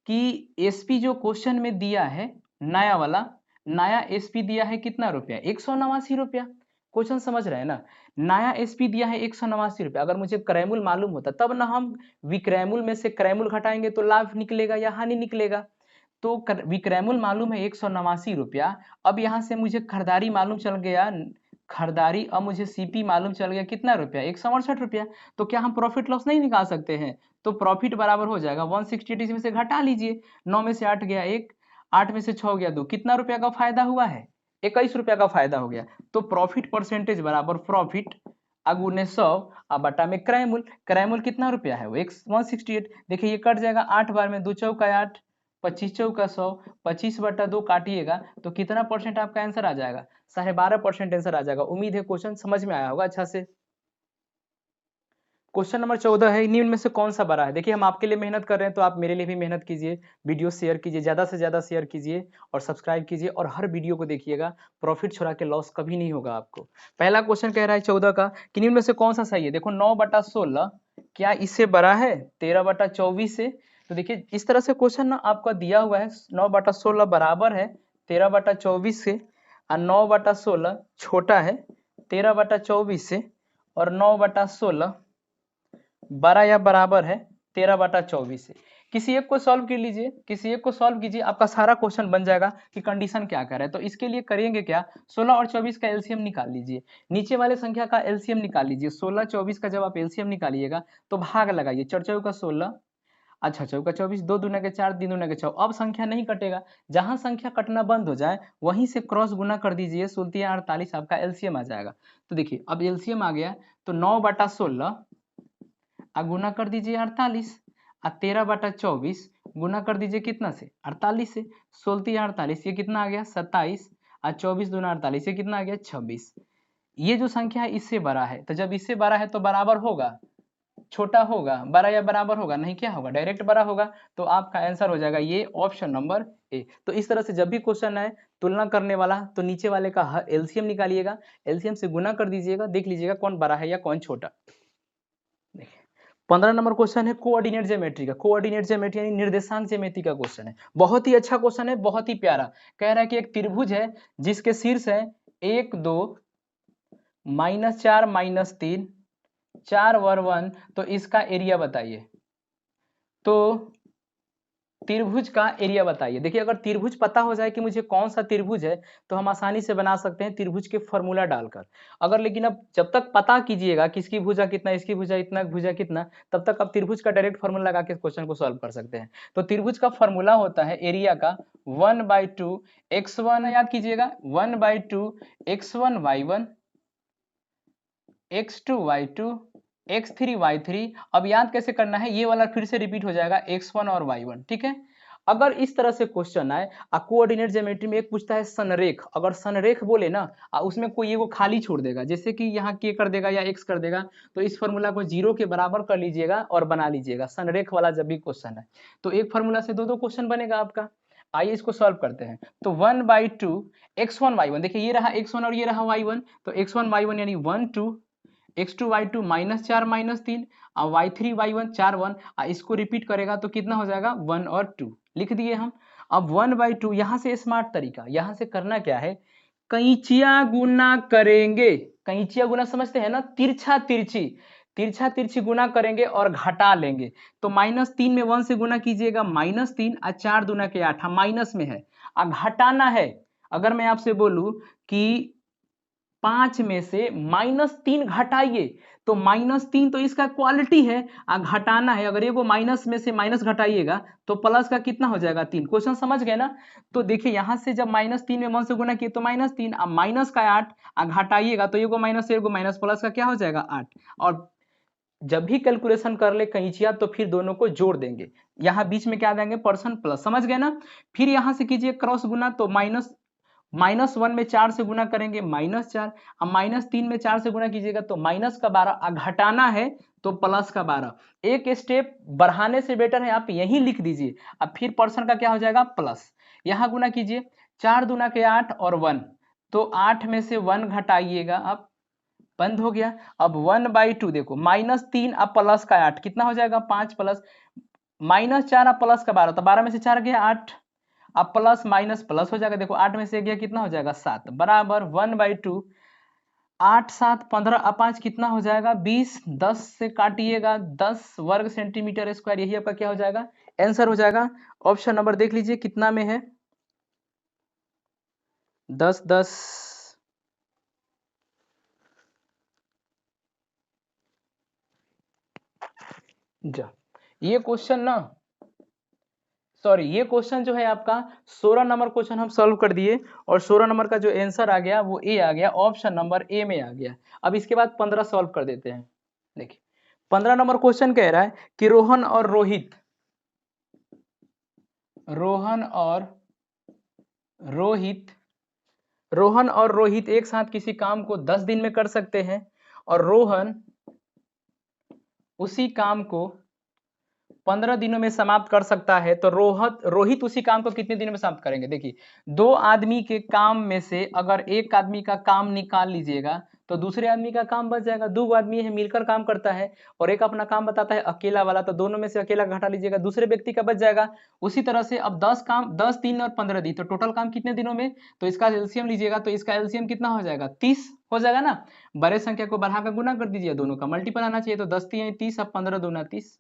कि एसपी जो क्वेश्चन में दिया है नया वाला, नया एसपी दिया है कितना रुपया? 189 रुपया। क्वेश्चन समझ रहे हैं ना? नया एसपी दिया है 189 रुपया। अगर मुझे क्रैमुल मालूम होता तब ना हम विक्रैमुल में से क्रैमुल घटाएंगे तो लाभ निकलेगा या हानि निकलेगा। तो विक्रैमुल मालूम है 189 रुपया। अब यहाँ से मुझे खरीदारी मालूम चल गया, खरीदारी। अब मुझे सीपी मालूम चल गया कितना रुपया? 168 रुपया। तो क्या हम प्रॉफिट लॉस नहीं निकाल सकते हैं? तो प्रॉफिट बराबर हो जाएगा 168, इसमें से घटा लीजिए, 9 में से 8 गया 1, 8 में से 6 गया 2, कितना रुपया का फायदा हुआ है? 21 रुपया का फायदा हो गया। तो प्रॉफिट परसेंटेज बराबर प्रॉफिट अगुने 100 और बटा में क्रैमुल, क्रैमुल कितना रुपया है? वो 168। देखिए ये कट जाएगा 8 बार में, 2 चौका 8, 25 चौका 100, 25 बटा 2 काटिएगा तो कितना परसेंट आपका आंसर आ जाएगा? 12.5% आंसर आ जाएगा। उम्मीद है क्वेश्चन समझ में आया होगा अच्छा से। क्वेश्चन नंबर 14 है, निम्न में से कौन सा बड़ा है? देखिए हम आपके लिए मेहनत कर रहे हैं तो आप मेरे लिए भी मेहनत कीजिए, वीडियो शेयर कीजिए, ज्यादा से ज्यादा शेयर कीजिए और सब्सक्राइब कीजिए और हर वीडियो को देखिएगा। प्रॉफिट छुड़ा के लॉस कभी नहीं होगा आपको। पहला क्वेश्चन कह रहा है 14 का कि निम्न में से कौन सा सही है? देखो 9/16 क्या इससे बड़ा है 13/24 से? तो देखिए इस तरह से क्वेश्चन ना आपका दिया हुआ है, 9/16 बराबर है 13/24 से और 9/16 छोटा है 13/24 से और 9/16 बड़ा या बराबर है 13/24 से। किसी एक को सॉल्व कर लीजिए, किसी एक को सॉल्व कीजिए, आपका सारा क्वेश्चन बन जाएगा कि कंडीशन क्या कर रहा है। तो इसके लिए करेंगे क्या, 16 और 24 का एलसीएम निकाल लीजिए, नीचे वाले संख्या का एलसीएम निकाल लीजिए। 16 24 का जब आप एलसीएम निकालिएगा तो भाग लगाइए, 4 चौका 16, अच्छा चौका 24, 2 दूना के 4, 3 दूना के 6। अब संख्या नहीं कटेगा, जहां संख्या कटना बंद हो जाए वहीं से क्रॉस गुना कर दीजिए, 16 आपका एलसीएम आ जाएगा। तो देखिए अब एलसीएम आ गया, तो 9/16 गुना कर दीजिए 48 और 13/24 गुना कर दीजिए कितना से? 48 से। 16 ये कितना आ गया? 27 और 24 दूना 48 ये कितना आ गया? 26। ये जो संख्या है इससे बड़ा है, तो जब इससे बड़ा है तो बराबर होगा, छोटा होगा? बड़ा या बराबर होगा? नहीं, क्या होगा? डायरेक्ट बड़ा होगा। तो आपका आंसर हो जाएगा ये ऑप्शन नंबर ए। तो इस तरह से जब भी क्वेश्चन आए तुलना करने वाला तो नीचे वाले का एलसीएम निकालिएगा, एलसीएम से गुना कर दीजिएगा, देख लीजिएगा कौन बड़ा है या कौन छोटा। 15 नंबर क्वेश्चन है कोऑर्डिनेट ज्योमेट्री का। कोऑर्डिनेट ज्योमेट्री यानी निर्देशांक ज्योमेट्री का क्वेश्चन है, बहुत ही अच्छा क्वेश्चन है, बहुत ही प्यारा। कह रहा है कि एक त्रिभुज है जिसके शीर्ष है 1 2 -4 -3 4 वर्ग 1, तो इसका एरिया बताइए। तो त्रिभुज का एरिया बताइए। देखिए अगर त्रिभुज पता हो जाए कि मुझे कौन सा त्रिभुज है तो हम आसानी से बना सकते हैं त्रिभुज के फॉर्मूला डालकर। अगर लेकिन अब जब तक पता कीजिएगा किसकी भुजा कितना, इसकी भुजा इतना, भुजा कितना, तब तक आप त्रिभुज का डायरेक्ट फॉर्मूला लगा के क्वेश्चन को सॉल्व कर सकते हैं। तो त्रिभुज का फॉर्मूला होता है एरिया का 1/2 x1, याद कीजिएगा 1/2 x1 y1 x2 y2 x3 y3। अब याद कैसे करना है, ये वाला फिर से रिपीट हो जाएगा x1 और y1, ठीक है। अगर इस तरह से क्वेश्चन आए, कोऑर्डिनेट ज्योमेट्री में एक पूछता है संरेख, अगर संरेख बोले ना उसमें कोई वो खाली छोड़ देगा, जैसे कि यहाँ k कर देगा या x कर देगा, तो इस फॉर्मूला को 0 के बराबर कर लीजिएगा और बना लीजिएगा संरेख वाला जब भी क्वेश्चन है। तो एक फॉर्मूला से दो क्वेश्चन बनेगा आपका। आइए इसको सॉल्व करते हैं। तो 1/2 x1 y1, देखिए ये रहा x1 और ये रहा y1, तो x1 y1 यानी 1 2 x2 y2 -4 -3 और y3 y1 4 1, इसको रिपीट करेगा तो कितना हो जाएगा 1 और 2 लिख दिए हम। अब 1/2 यहाँ से स्मार्ट तरीका, यहाँ से करना क्या है, कैंचिया गुना करेंगे। कैंचिया गुना समझते हैं ना, तिरछा तिरछी, तिरछा तिरछी गुना करेंगे और घटा लेंगे। तो -3 में 1 से गुना कीजिएगा -3 और 4 दूना के 8, माइनस में है और घटाना है। अगर मैं आपसे बोलूं कि 5 में से -3 घटाइए तो -3 तो इसका क्वालिटी है और घटाना है। अगर ये वो माइनस में से माइनस घटाइएगा तो प्लस का कितना हो जाएगा 3। क्वेश्चन समझ गए ना। तो देखिए यहाँ से जब -3 में 1 से गुना किए तो -3 और माइनस का 8 और घटाइएगा तो एगो माइनस एगो माइनस, प्लस का क्या हो जाएगा 8। और जब भी कैलकुलेशन कर ले कैंचिया तो फिर दोनों को जोड़ देंगे, यहाँ बीच में क्या देंगे परसेंट प्लस, समझ गए ना। फिर यहाँ से कीजिए क्रॉस गुना, तो -1 में 4 से गुना करेंगे -4 और -3 में 4 से गुना कीजिएगा तो -12 और घटाना है तो प्लस का 12। एक स्टेप बढ़ाने से बेटर है आप यही लिख दीजिए। अब फिर परसेंट का क्या हो जाएगा प्लस, यहाँ गुना कीजिए 4 दूना के 8 और 1, तो 8 में से 1 घटाइएगा, अब बंद हो गया। अब 1/2 देखो -3 अब प्लस का 8 कितना हो जाएगा 5 प्लस -4 अब प्लस का 12, तो 12 में से 4 गया 8, अब प्लस माइनस प्लस हो जाएगा। देखो 8 में से गया कितना हो जाएगा 7 बराबर 1/2, 8 7 15 अब 5 कितना हो जाएगा 20, 10 से काटिएगा 10 वर्ग सेंटीमीटर स्क्वायर, यही आपका क्या हो जाएगा आंसर हो जाएगा। ऑप्शन नंबर देख लीजिए कितना में है 10 10 जा। ये क्वेश्चन ना, सॉरी ये क्वेश्चन जो है आपका 16 नंबर क्वेश्चन हम सॉल्व कर दिए और 16 नंबर का जो आंसर आ गया वो ए आ गया, ऑप्शन नंबर ए में आ गया। अब इसके बाद 15 सॉल्व कर देते हैं। देखिए 15 नंबर क्वेश्चन कह रहा है कि रोहन और रोहित रोहन और रोहित एक साथ किसी काम को 10 दिन में कर सकते हैं और रोहन उसी काम को 15 दिनों में समाप्त कर सकता है, तो रोहित उसी काम को कितने दिनों में समाप्त करेंगे। देखिए 2 आदमी के काम में से अगर एक आदमी का काम निकाल लीजिएगा तो दूसरे आदमी का काम बच जाएगा। 2 आदमी है मिलकर काम करता है और एक अपना काम बताता है अकेला वाला, तो दोनों में से अकेला घटा लीजिएगा दूसरे व्यक्ति का बच जाएगा। उसी तरह से अब 10 काम 10 दिन और 15 दिन, तो टोटल काम कितने दिनों में, तो इसका एलसीएम लीजिएगा तो इसका एलसीएम कितना हो जाएगा 30 हो जाएगा ना। बड़े संख्या को बढ़ाकर गुना कर दीजिए, दोनों का मल्टीपल आना चाहिए, तो 10 3 30 अब 15 दूना 30,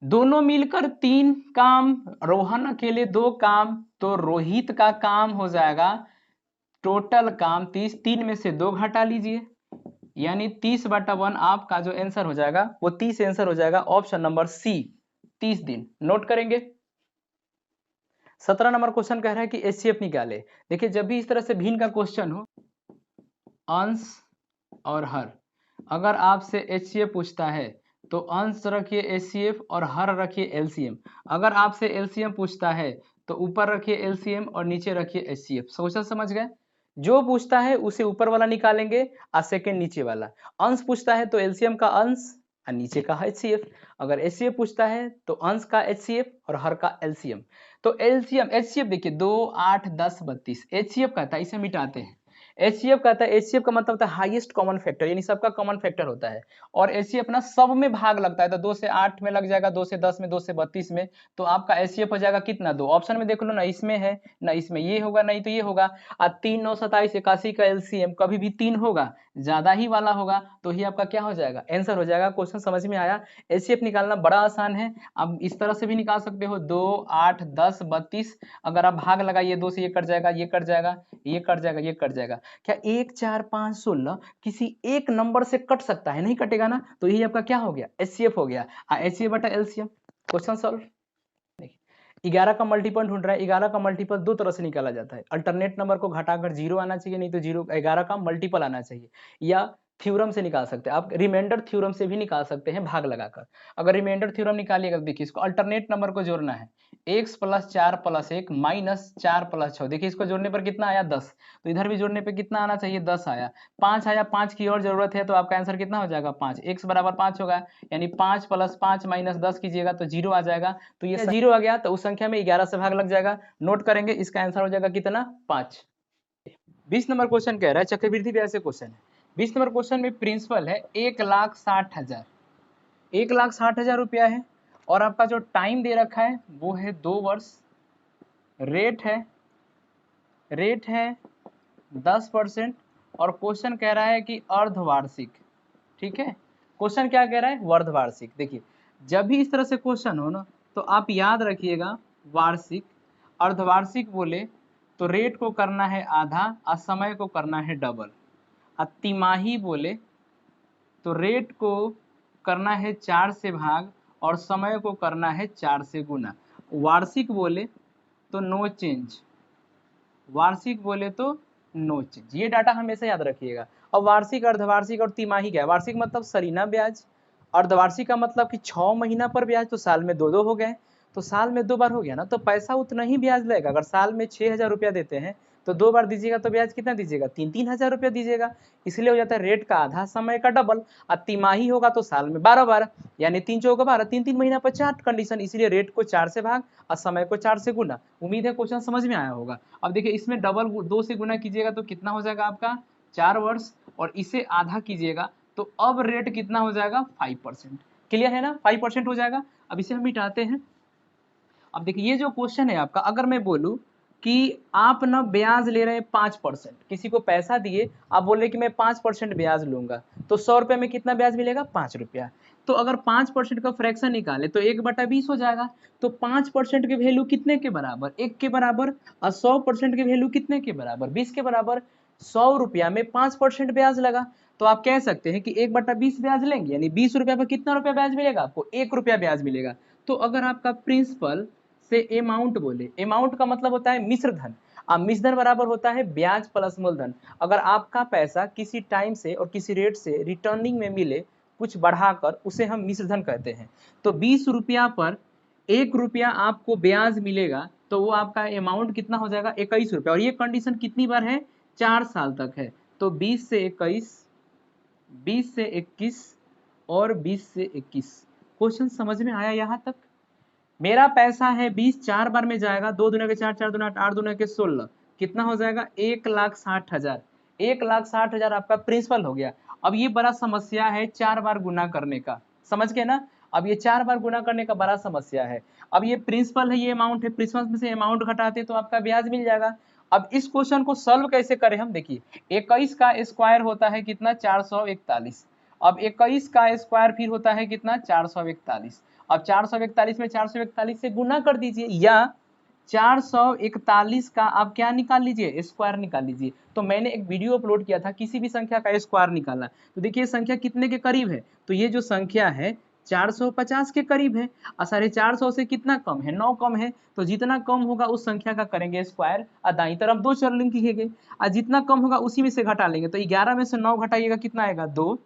दोनों मिलकर 3 काम, रोहन अकेले 2 काम, तो रोहित का काम हो जाएगा टोटल काम 30, 3 में से 2 घटा लीजिए यानी 30/1 आपका जो आंसर हो जाएगा वो 30 आंसर हो जाएगा, ऑप्शन नंबर सी 30 दिन। नोट करेंगे। 17 नंबर क्वेश्चन कह रहा है कि एचसीएफ निकाले। देखिए जब भी इस तरह से भिन्न का क्वेश्चन हो, अंश और हर, अगर आपसे एचसीएफ पूछता है तो अंश रखिए एचसीएफ और हर रखिए एलसीएम। अगर आपसे एलसीएम पूछता है तो ऊपर रखिए एलसीएम और नीचे रखिए एचसीएफ। सोचा समझ गए। जो पूछता है उसे ऊपर वाला निकालेंगे और सेकंड नीचे वाला। अंश पूछता है तो एलसीएम का अंश और नीचे का एचसीएफ। अगर एचसीएफ पूछता है तो अंश का एचसीएफ और हर का एलसीएम। तो एलसीएम एचसीएफ देखिए 2 8 10 32, एचसीएफ कहता है, इसे मिटाते हैं। एचसीएफ कहता है, एचसीएफ का मतलब होता है हाईएस्ट कॉमन फैक्टर, यानी सबका कॉमन फैक्टर होता है और एचसीएफ ना सब में भाग लगता है, तो 2 से 8 में लग जाएगा, 2 से 10 में, 2 से 32 में, तो आपका एचसीएफ हो जाएगा कितना 2। ऑप्शन में देख लो ना, इसमें है ना इसमें, ये होगा नहीं तो ये होगा। 3 9 27 81 का एलसीएम कभी भी 3 होगा, ज्यादा ही वाला होगा, तो ही आपका क्या हो जाएगा आंसर हो जाएगा। क्वेश्चन समझ में आया। एचसीएफ निकालना बड़ा आसान है, आप इस तरह से भी निकाल सकते हो 2 8 10 32, अगर आप भाग लगाइए 2 से ये कट जाएगा, ये कट जाएगा, ये कट जाएगा, ये कट जाएगा। क्या 1 4 5 16 किसी एक नंबर से कट सकता है, नहीं कटेगा ना, तो यही आपका क्या हो गया एचसीएफ हो गया, एचसीएफ बटा एलसीएम। Question solve. 11 का मल्टीपल ढूंढ रहा है, 11 का मल्टीपल दो तरह से निकाला जाता है। अल्टरनेट नंबर को घटाकर 0 आना चाहिए, नहीं तो 0 11 का मल्टीपल आना चाहिए, या थ्योरम से निकाल सकते हैं आप, रिमाइंडर थ्योरम से भी निकाल सकते हैं भाग लगाकर। अगर रिमाइंडर थ्योरम निकालिएगा तो देखिए इसको अल्टरनेट नंबर को जोड़ना है, x plus 4 plus 1 minus 4 plus 6। देखिए इसको जोड़ने पर कितना आया 10, तो इधर भी जोड़ने पे कितना आना चाहिए 10 आया। 5 आया, 5 की और जरूरत है तो आपका आंसर कितना हो जाएगा 5, x बराबर 5 होगा, यानी 5 प्लस 5 माइनस 10 कीजिएगा तो 0 आ जाएगा। तो ये 0 आ गया तो उस संख्या में 11 से भाग लग जाएगा। नोट करेंगे, इसका आंसर हो जाएगा कितना 5। 20 नंबर क्वेश्चन कह रहा है चक्रवृद्धि ब्याज से क्वेश्चन है। 20 नंबर क्वेश्चन में प्रिंसिपल है 1,60,000, 1,60,000 रुपया है और आपका जो टाइम दे रखा है वो है 2 वर्ष। रेट है 10% और क्वेश्चन कह रहा है कि अर्धवार्षिक। ठीक है, क्वेश्चन क्या कह रहा है अर्धवार्षिक। देखिए जब भी इस तरह से क्वेश्चन हो ना तो आप याद रखिएगा वार्षिक, अर्धवार्षिक बोले तो रेट को करना है आधा और समय को करना है डबल। और तिमाही बोले तो रेट को करना है 4 से भाग और समय को करना है 4 से गुना। वार्षिक बोले तो नो चेंज, वार्षिक बोले तो नो चेंज। ये डाटा हमेशा याद रखिएगा। अब वार्षिक, अर्धवार्षिक और तिमाही क्या है? वार्षिक मतलब सलीना ब्याज, अर्धवार्षिक का मतलब कि 6 महीना पर ब्याज, तो साल में 2 हो गए, तो साल में 2 बार हो गया ना, तो पैसा उतना ही ब्याज लगेगा। अगर साल में 6,000 रुपया देते हैं तो 2 बार दीजिएगा तो ब्याज कितना दीजिएगा 3,000 रुपया दीजिएगा। इसलिए हो जाता है रेट का आधा समय का डबल। और तिमाही होगा तो साल में 12 बार, यानी 3 चौका 12, 3 महीना पर 4 कंडीशन, इसलिए रेट को 4 से भाग और समय को 4 से गुना। उम्मीद है क्वेश्चन समझ में आया होगा। अब देखिए इसमें डबल 2 से गुना कीजिएगा तो कितना हो जाएगा आपका 4 वर्ष, और इसे आधा कीजिएगा तो अब रेट कितना हो जाएगा 5%। क्लियर है ना, 5% हो जाएगा। अब इसे हम मिटाते हैं। अब देखिए ये जो क्वेश्चन है आपका, अगर मैं बोलूं कि आप ना ब्याज ले रहे हैं 5%, किसी को पैसा दिए, आप बोल रहे कि मैं 5% ब्याज लूंगा, तो 100 रुपये में कितना ब्याज मिलेगा 5 रुपया। तो अगर 5% का फ्रैक्शन निकाले तो 1/20 हो जाएगा। तो 5% के वैल्यू कितने के बराबर 1 के बराबर, और 100% के वैल्यू कितने के बराबर 20 के बराबर। 100 रुपया में 5% ब्याज लगा, तो आप कह सकते हैं कि 1/20 ब्याज लेंगे, यानी 20 रुपया पर कितना रुपया ब्याज मिलेगा आपको 1 रुपया ब्याज मिलेगा। तो अगर आपका प्रिंसिपल से अमाउंट बोले, अमाउंट का मतलब होता है मिश्र धन, अब मिश्र धन बराबर होता है ब्याज प्लस मूलधन। अगर आपका पैसा किसी टाइम से और किसी रेट से रिटर्निंग में मिले कुछ बढ़ाकर, उसे हम मिश्र धन कहते हैं। तो 20 रुपया पर 1 रुपया आपको ब्याज मिलेगा, तो वो आपका अमाउंट कितना हो जाएगा 21 रुपया। और ये कंडीशन कितनी बार है 4 साल तक है। तो 20 से 21, 20 से 21 और 20 से 21। क्वेश्चन समझ में आया यहाँ तक? मेरा पैसा है 20, 4 बार में जाएगा, 2 दूना के 4, 4 दूना 8 दूना के 16, कितना हो जाएगा 1,60,000। 1,60,000 आपका प्रिंसिपल हो गया। अब ये बड़ा समस्या है 4 बार गुना करने का, समझ गए ना। अब ये 4 बार गुना करने का बड़ा समस्या है। अब ये प्रिंसिपल है, ये अमाउंट है, प्रिंसिपल में से अमाउंट घटाते तो आपका ब्याज मिल जाएगा। अब इस क्वेश्चन को सॉल्व कैसे करें हम, देखिए 21 का स्क्वायर होता है कितना 441। अब 21 का स्क्वायर फिर होता है कितना 441। अब 441 में 441 से गुना कर दीजिए, या 441 का आप क्या निकाल लीजिए स्क्वायर निकाल लीजिए। तो मैंने एक वीडियो अपलोड किया था किसी भी संख्या का स्क्वायर निकालना, तो देखिए संख्या कितने के करीब है, तो ये जो संख्या है 450 के करीब है, और 450 से कितना कम है 9 कम है। तो जितना कम होगा उस संख्या का करेंगे स्क्वायर, और दाईं तरफ 2 चर लिखेंगे, और जितना कम होगा उसी में से घटा लेंगे। तो 11 में से 9 घटाइएगा कितना आएगा 2,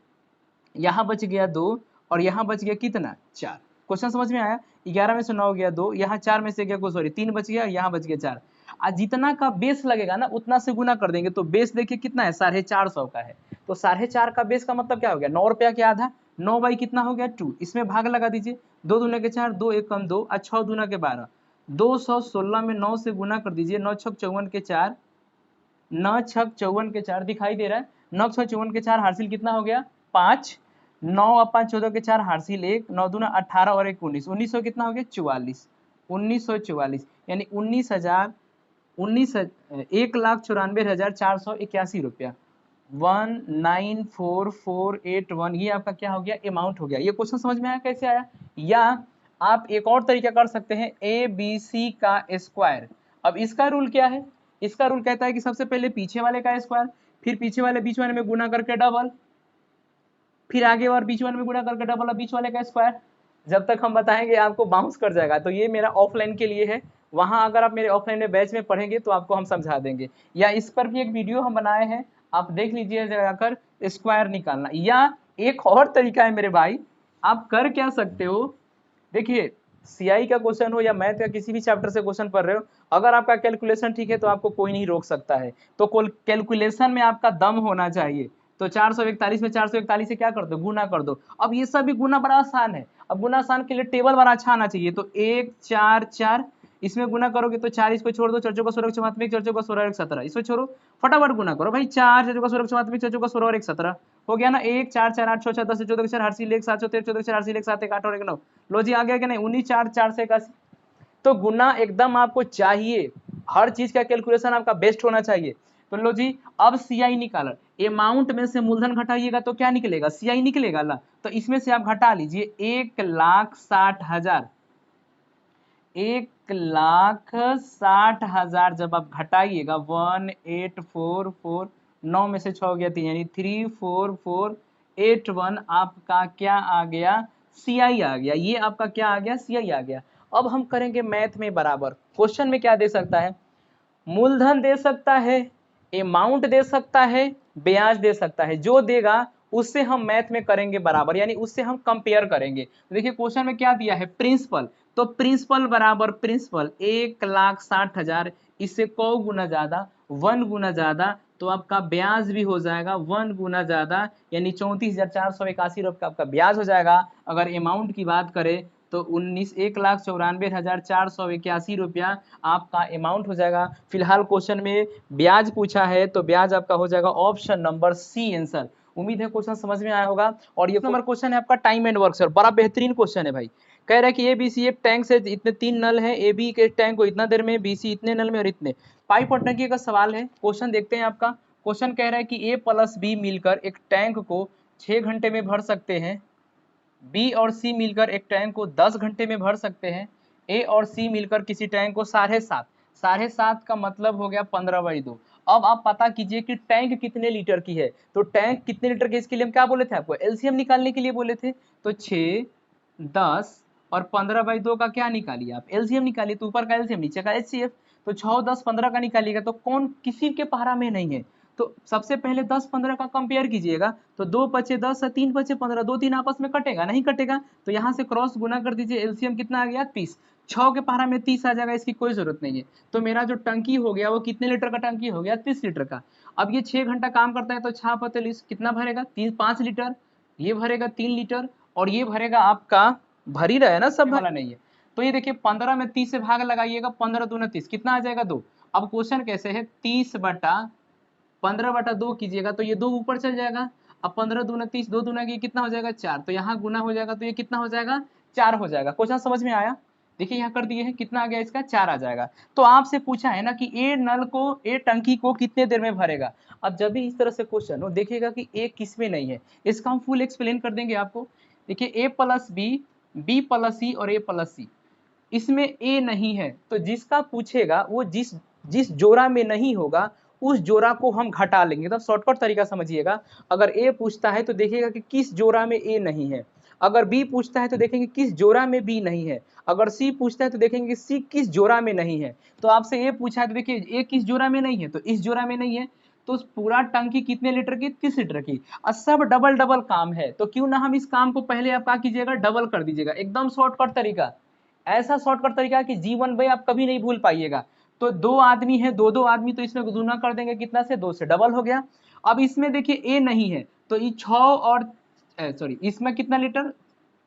यहाँ बच गया 2, और यहाँ बच गया कितना 4। क्वेश्चन समझ में आया? 11 में से 9 गया 2, यहाँ 4 में से गया सॉरी 3 बच गया, यहाँ बच गया 4। आज जितना का बेस लगेगा ना उतना से गुना कर देंगे, तो बेस देखिए कितना है 450 का है। तो 450 का बेस का मतलब क्या हो गया 9 रुपया के आधा, 9 बाई कितना हो गया 2, इसमें भाग लगा दीजिए, 2 दूना के 4, 2 एक कम 2, और 6 दूना के 12, 216 में 9 से गुना कर दीजिए, 9 छक 54 के 4, 9 छक 54 के 4 दिखाई दे रहा है, 9 छक 54 के 4 हासिल कितना हो गया 5, 9 और 5 14 के 4 हासिल 1, 9 दूना 18 और 1 19, 1900 कितना हो गया 44, 1944, यानी 1,94,481 रुपया, 194481, ये आपका क्या हो गया अमाउंट हो गया। ये क्वेश्चन समझ में आया कैसे आया? या आप एक और तरीका कर सकते हैं ABC का स्क्वायर। अब इसका रूल क्या है, इसका रूल कहता है कि सबसे पहले पीछे वाले का स्क्वायर, फिर पीछे वाले बीच वाले में गुना करके डबल, फिर आगे और बीच वाले में गुना करके डबल, और बीच वाले का स्क्वायर। जब तक हम बताएंगे आपको बाउंस कर जाएगा। तो ये मेरा ऑफलाइन के लिए है, वहां अगर आप मेरे ऑफलाइन में बैच में पढ़ेंगे तो आपको हम समझा देंगे, या इस पर भी एक वीडियो हम बनाए हैं, आप देख लीजिए जाकर स्क्वायर निकालना। या एक और तरीका है मेरे भाई, आप कर क्या सकते हो, देखिए सीआई का क्वेश्चन हो या मैथ का किसी भी चैप्टर से क्वेश्चन पढ़ रहे हो, अगर आपका कैलकुलेशन ठीक है तो आपको कोई नहीं रोक सकता है। तो कैलकुलेशन में आपका दम होना चाहिए। तो 441 में 441 से क्या कर दो, गुना कर दो। अब ये सब भी गुना बड़ा आसान है। अब गुना आसान के लिए टेबल बड़ा अच्छा आना चाहिए। तो 1 4 4 इसमें गुना करोगे तो 4 इसको छोड़ दो, 4 चौका 16 चौमात्मिक, 4 चौका 16 1 17 इसको छोड़ो, फटाफट गुना करो भाई। 4 4 चौका 16 चौमात्मिक, 4 चौका 16 और 1 17 हो गया ना। 1 4 4 8 6 6 10 14 4 हर्षी लेख 7 13 14 4 हर्षी लेख 7 1 8 और 1 9। लो जी आ गया कि नहीं, 19 4 4 से 81। तो गुना एकदम आपको चाहिए, हर चीज का कैलकुलेशन आपका बेस्ट होना चाहिए। तो लो जी अब सीआई निकाला, अमाउंट में से मूलधन घटाइएगा तो क्या निकलेगा, सीआई निकलेगा ला। तो इसमें से आप घटा लीजिए 1,60,000, 1,60,000 जब आप घटाइएगा 1844, 9 में से 6 हो गया 3 यानी 34481 आपका क्या आ गया, सीआई आ गया। ये आपका क्या आ गया, सीआई आ गया। अब हम करेंगे मैथ में बराबर। क्वेश्चन में क्या दे सकता है, मूलधन दे सकता है, अमाउंट दे सकता है, ब्याज दे सकता है। जो देगा उससे हम मैथ में करेंगे बराबर, यानी उससे हम कंपेयर करेंगे। तो देखिए क्वेश्चन में क्या दिया है, प्रिंसिपल। तो प्रिंसिपल बराबर प्रिंसिपल 1,60,000, इससे कौ गुना ज्यादा, 1 गुना ज्यादा। तो आपका ब्याज भी हो जाएगा 1 गुना ज्यादा, यानी 34,481 रुपये का आपका ब्याज हो जाएगा। अगर अमाउंट की बात करें तो 1,94,481 रुपया आपका अमाउंट हो जाएगा। फिलहाल क्वेश्चन में ब्याज पूछा है तो ब्याज आपका हो जाएगा ऑप्शन नंबर सी आंसर। उम्मीद है क्वेश्चन समझ में आया होगा। और ये नंबर क्वेश्चन है आपका टाइम एंड वर्क, सर बड़ा बेहतरीन क्वेश्चन है भाई। कह रहा है कि एबीसी एक टैंक से इतने 3 नल है, ए बी के टैंक को इतना देर में, बीसी इतने नल में और इतने पाइप और टंकी का सवाल है। क्वेश्चन देखते हैं आपका। क्वेश्चन कह रहा है कि ए प्लस बी मिलकर एक टैंक को 6 घंटे में भर सकते हैं, बी और सी मिलकर एक टैंक को 10 घंटे में भर सकते हैं, ए और सी मिलकर किसी टैंक को 7.5, 7.5 का मतलब हो गया 15/2। अब आप पता कीजिए कि टैंक कितने लीटर की है। तो टैंक कितने लीटर की, इसके लिए हम क्या बोले थे आपको, एलसीएम निकालने के लिए बोले थे। तो 6 10 और 15/2 का क्या निकालिए आप, एलसीएम निकालिए। तो ऊपर का एलसीएम नीचे का एचसीएफ। तो 6 10 15 का निकालिएगा तो कौन किसी के पहरा में नहीं है। तो सबसे पहले 10 15 का कंपेयर कीजिएगा। तो 2 बचे 10 और 3 बचे 15, 2 3 आपस में कटेगा नहीं, कटेगा। तो यहाँ से क्रॉस गुना कर दीजिए, एलसीएम कितना आ गया 30, 6 के पहरा में 30 आ जाएगा, इसकी कोई जरूरत नहीं है। तो मेरा जो टंकी हो गया वो कितने लीटर का टंकी हो गया, 30 लीटर का। अब ये 6 घंटा काम करता है तो 6 × 30 कितना भरेगा, 5 लीटर। ये भरेगा 3 लीटर और ये भरेगा आपका, भर ही रहा है ना, सब वाला नहीं है। तो ये देखिए 15 में 30 से भाग लगाइएगा, 15 दूना 30 कितना आ जाएगा 2। अब क्वेश्चन कैसे है, 30/15/2 कीजिएगा तो ये 2 ऊपर चल जाएगा। अब 15 दूना 30, 2 दूना ये कितना हो जाएगा 4, तो यहाँ गुना हो जाएगा तो ये कितना हो जाएगा 4 हो जाएगा। क्वेश्चन समझ में आया, देखिए यहाँ कर दिए हैं, कितना आ गया इसका 4 आ जाएगा। तो आपसे पूछा है ना कि ए नल को, ए टंकी को कितने देर में भरेगा। अब जब भी इस तरह से क्वेश्चन हो देखिएगा कि ए किस में नहीं है, इसका हम फुल एक्सप्लेन कर देंगे आपको। देखिए ए प्लस बी, बी प्लस सी और ए प्लस सी, इसमें ए नहीं है। तो जिसका पूछेगा वो जिस जिस जोड़ा में नहीं होगा उस जोड़ा को हम घटा लेंगे। तो शॉर्टकट तरीका समझिएगा, अगर ए पूछता है तो देखिएगा कि किस जोड़ा में ए नहीं है, अगर बी पूछता है तो देखेंगे किस जोड़ा में बी नहीं है, अगर सी पूछता है तो देखेंगे कि सी किस जोड़ा में नहीं है। तो आपसे ए पूछा है तो देखिए ए किस जोड़ा में नहीं है, तो इस जोड़ा में नहीं है। तो पूरा टंकी कितने लीटर की, 30 लीटर की। और सब डबल डबल काम है, तो क्यों ना हम इस काम को पहले आप क्या कीजिएगा, डबल कर दीजिएगा। एकदम शॉर्टकट तरीका, ऐसा शॉर्टकट तरीका कि जीवन में आप कभी नहीं भूल पाइएगा। तो 2 आदमी है, 2 आदमी, तो इसमें गुना कर देंगे कितना से, 2 से, डबल हो गया। अब इसमें देखिए ए नहीं है तो ये 6 और सॉरी इसमें कितना लीटर,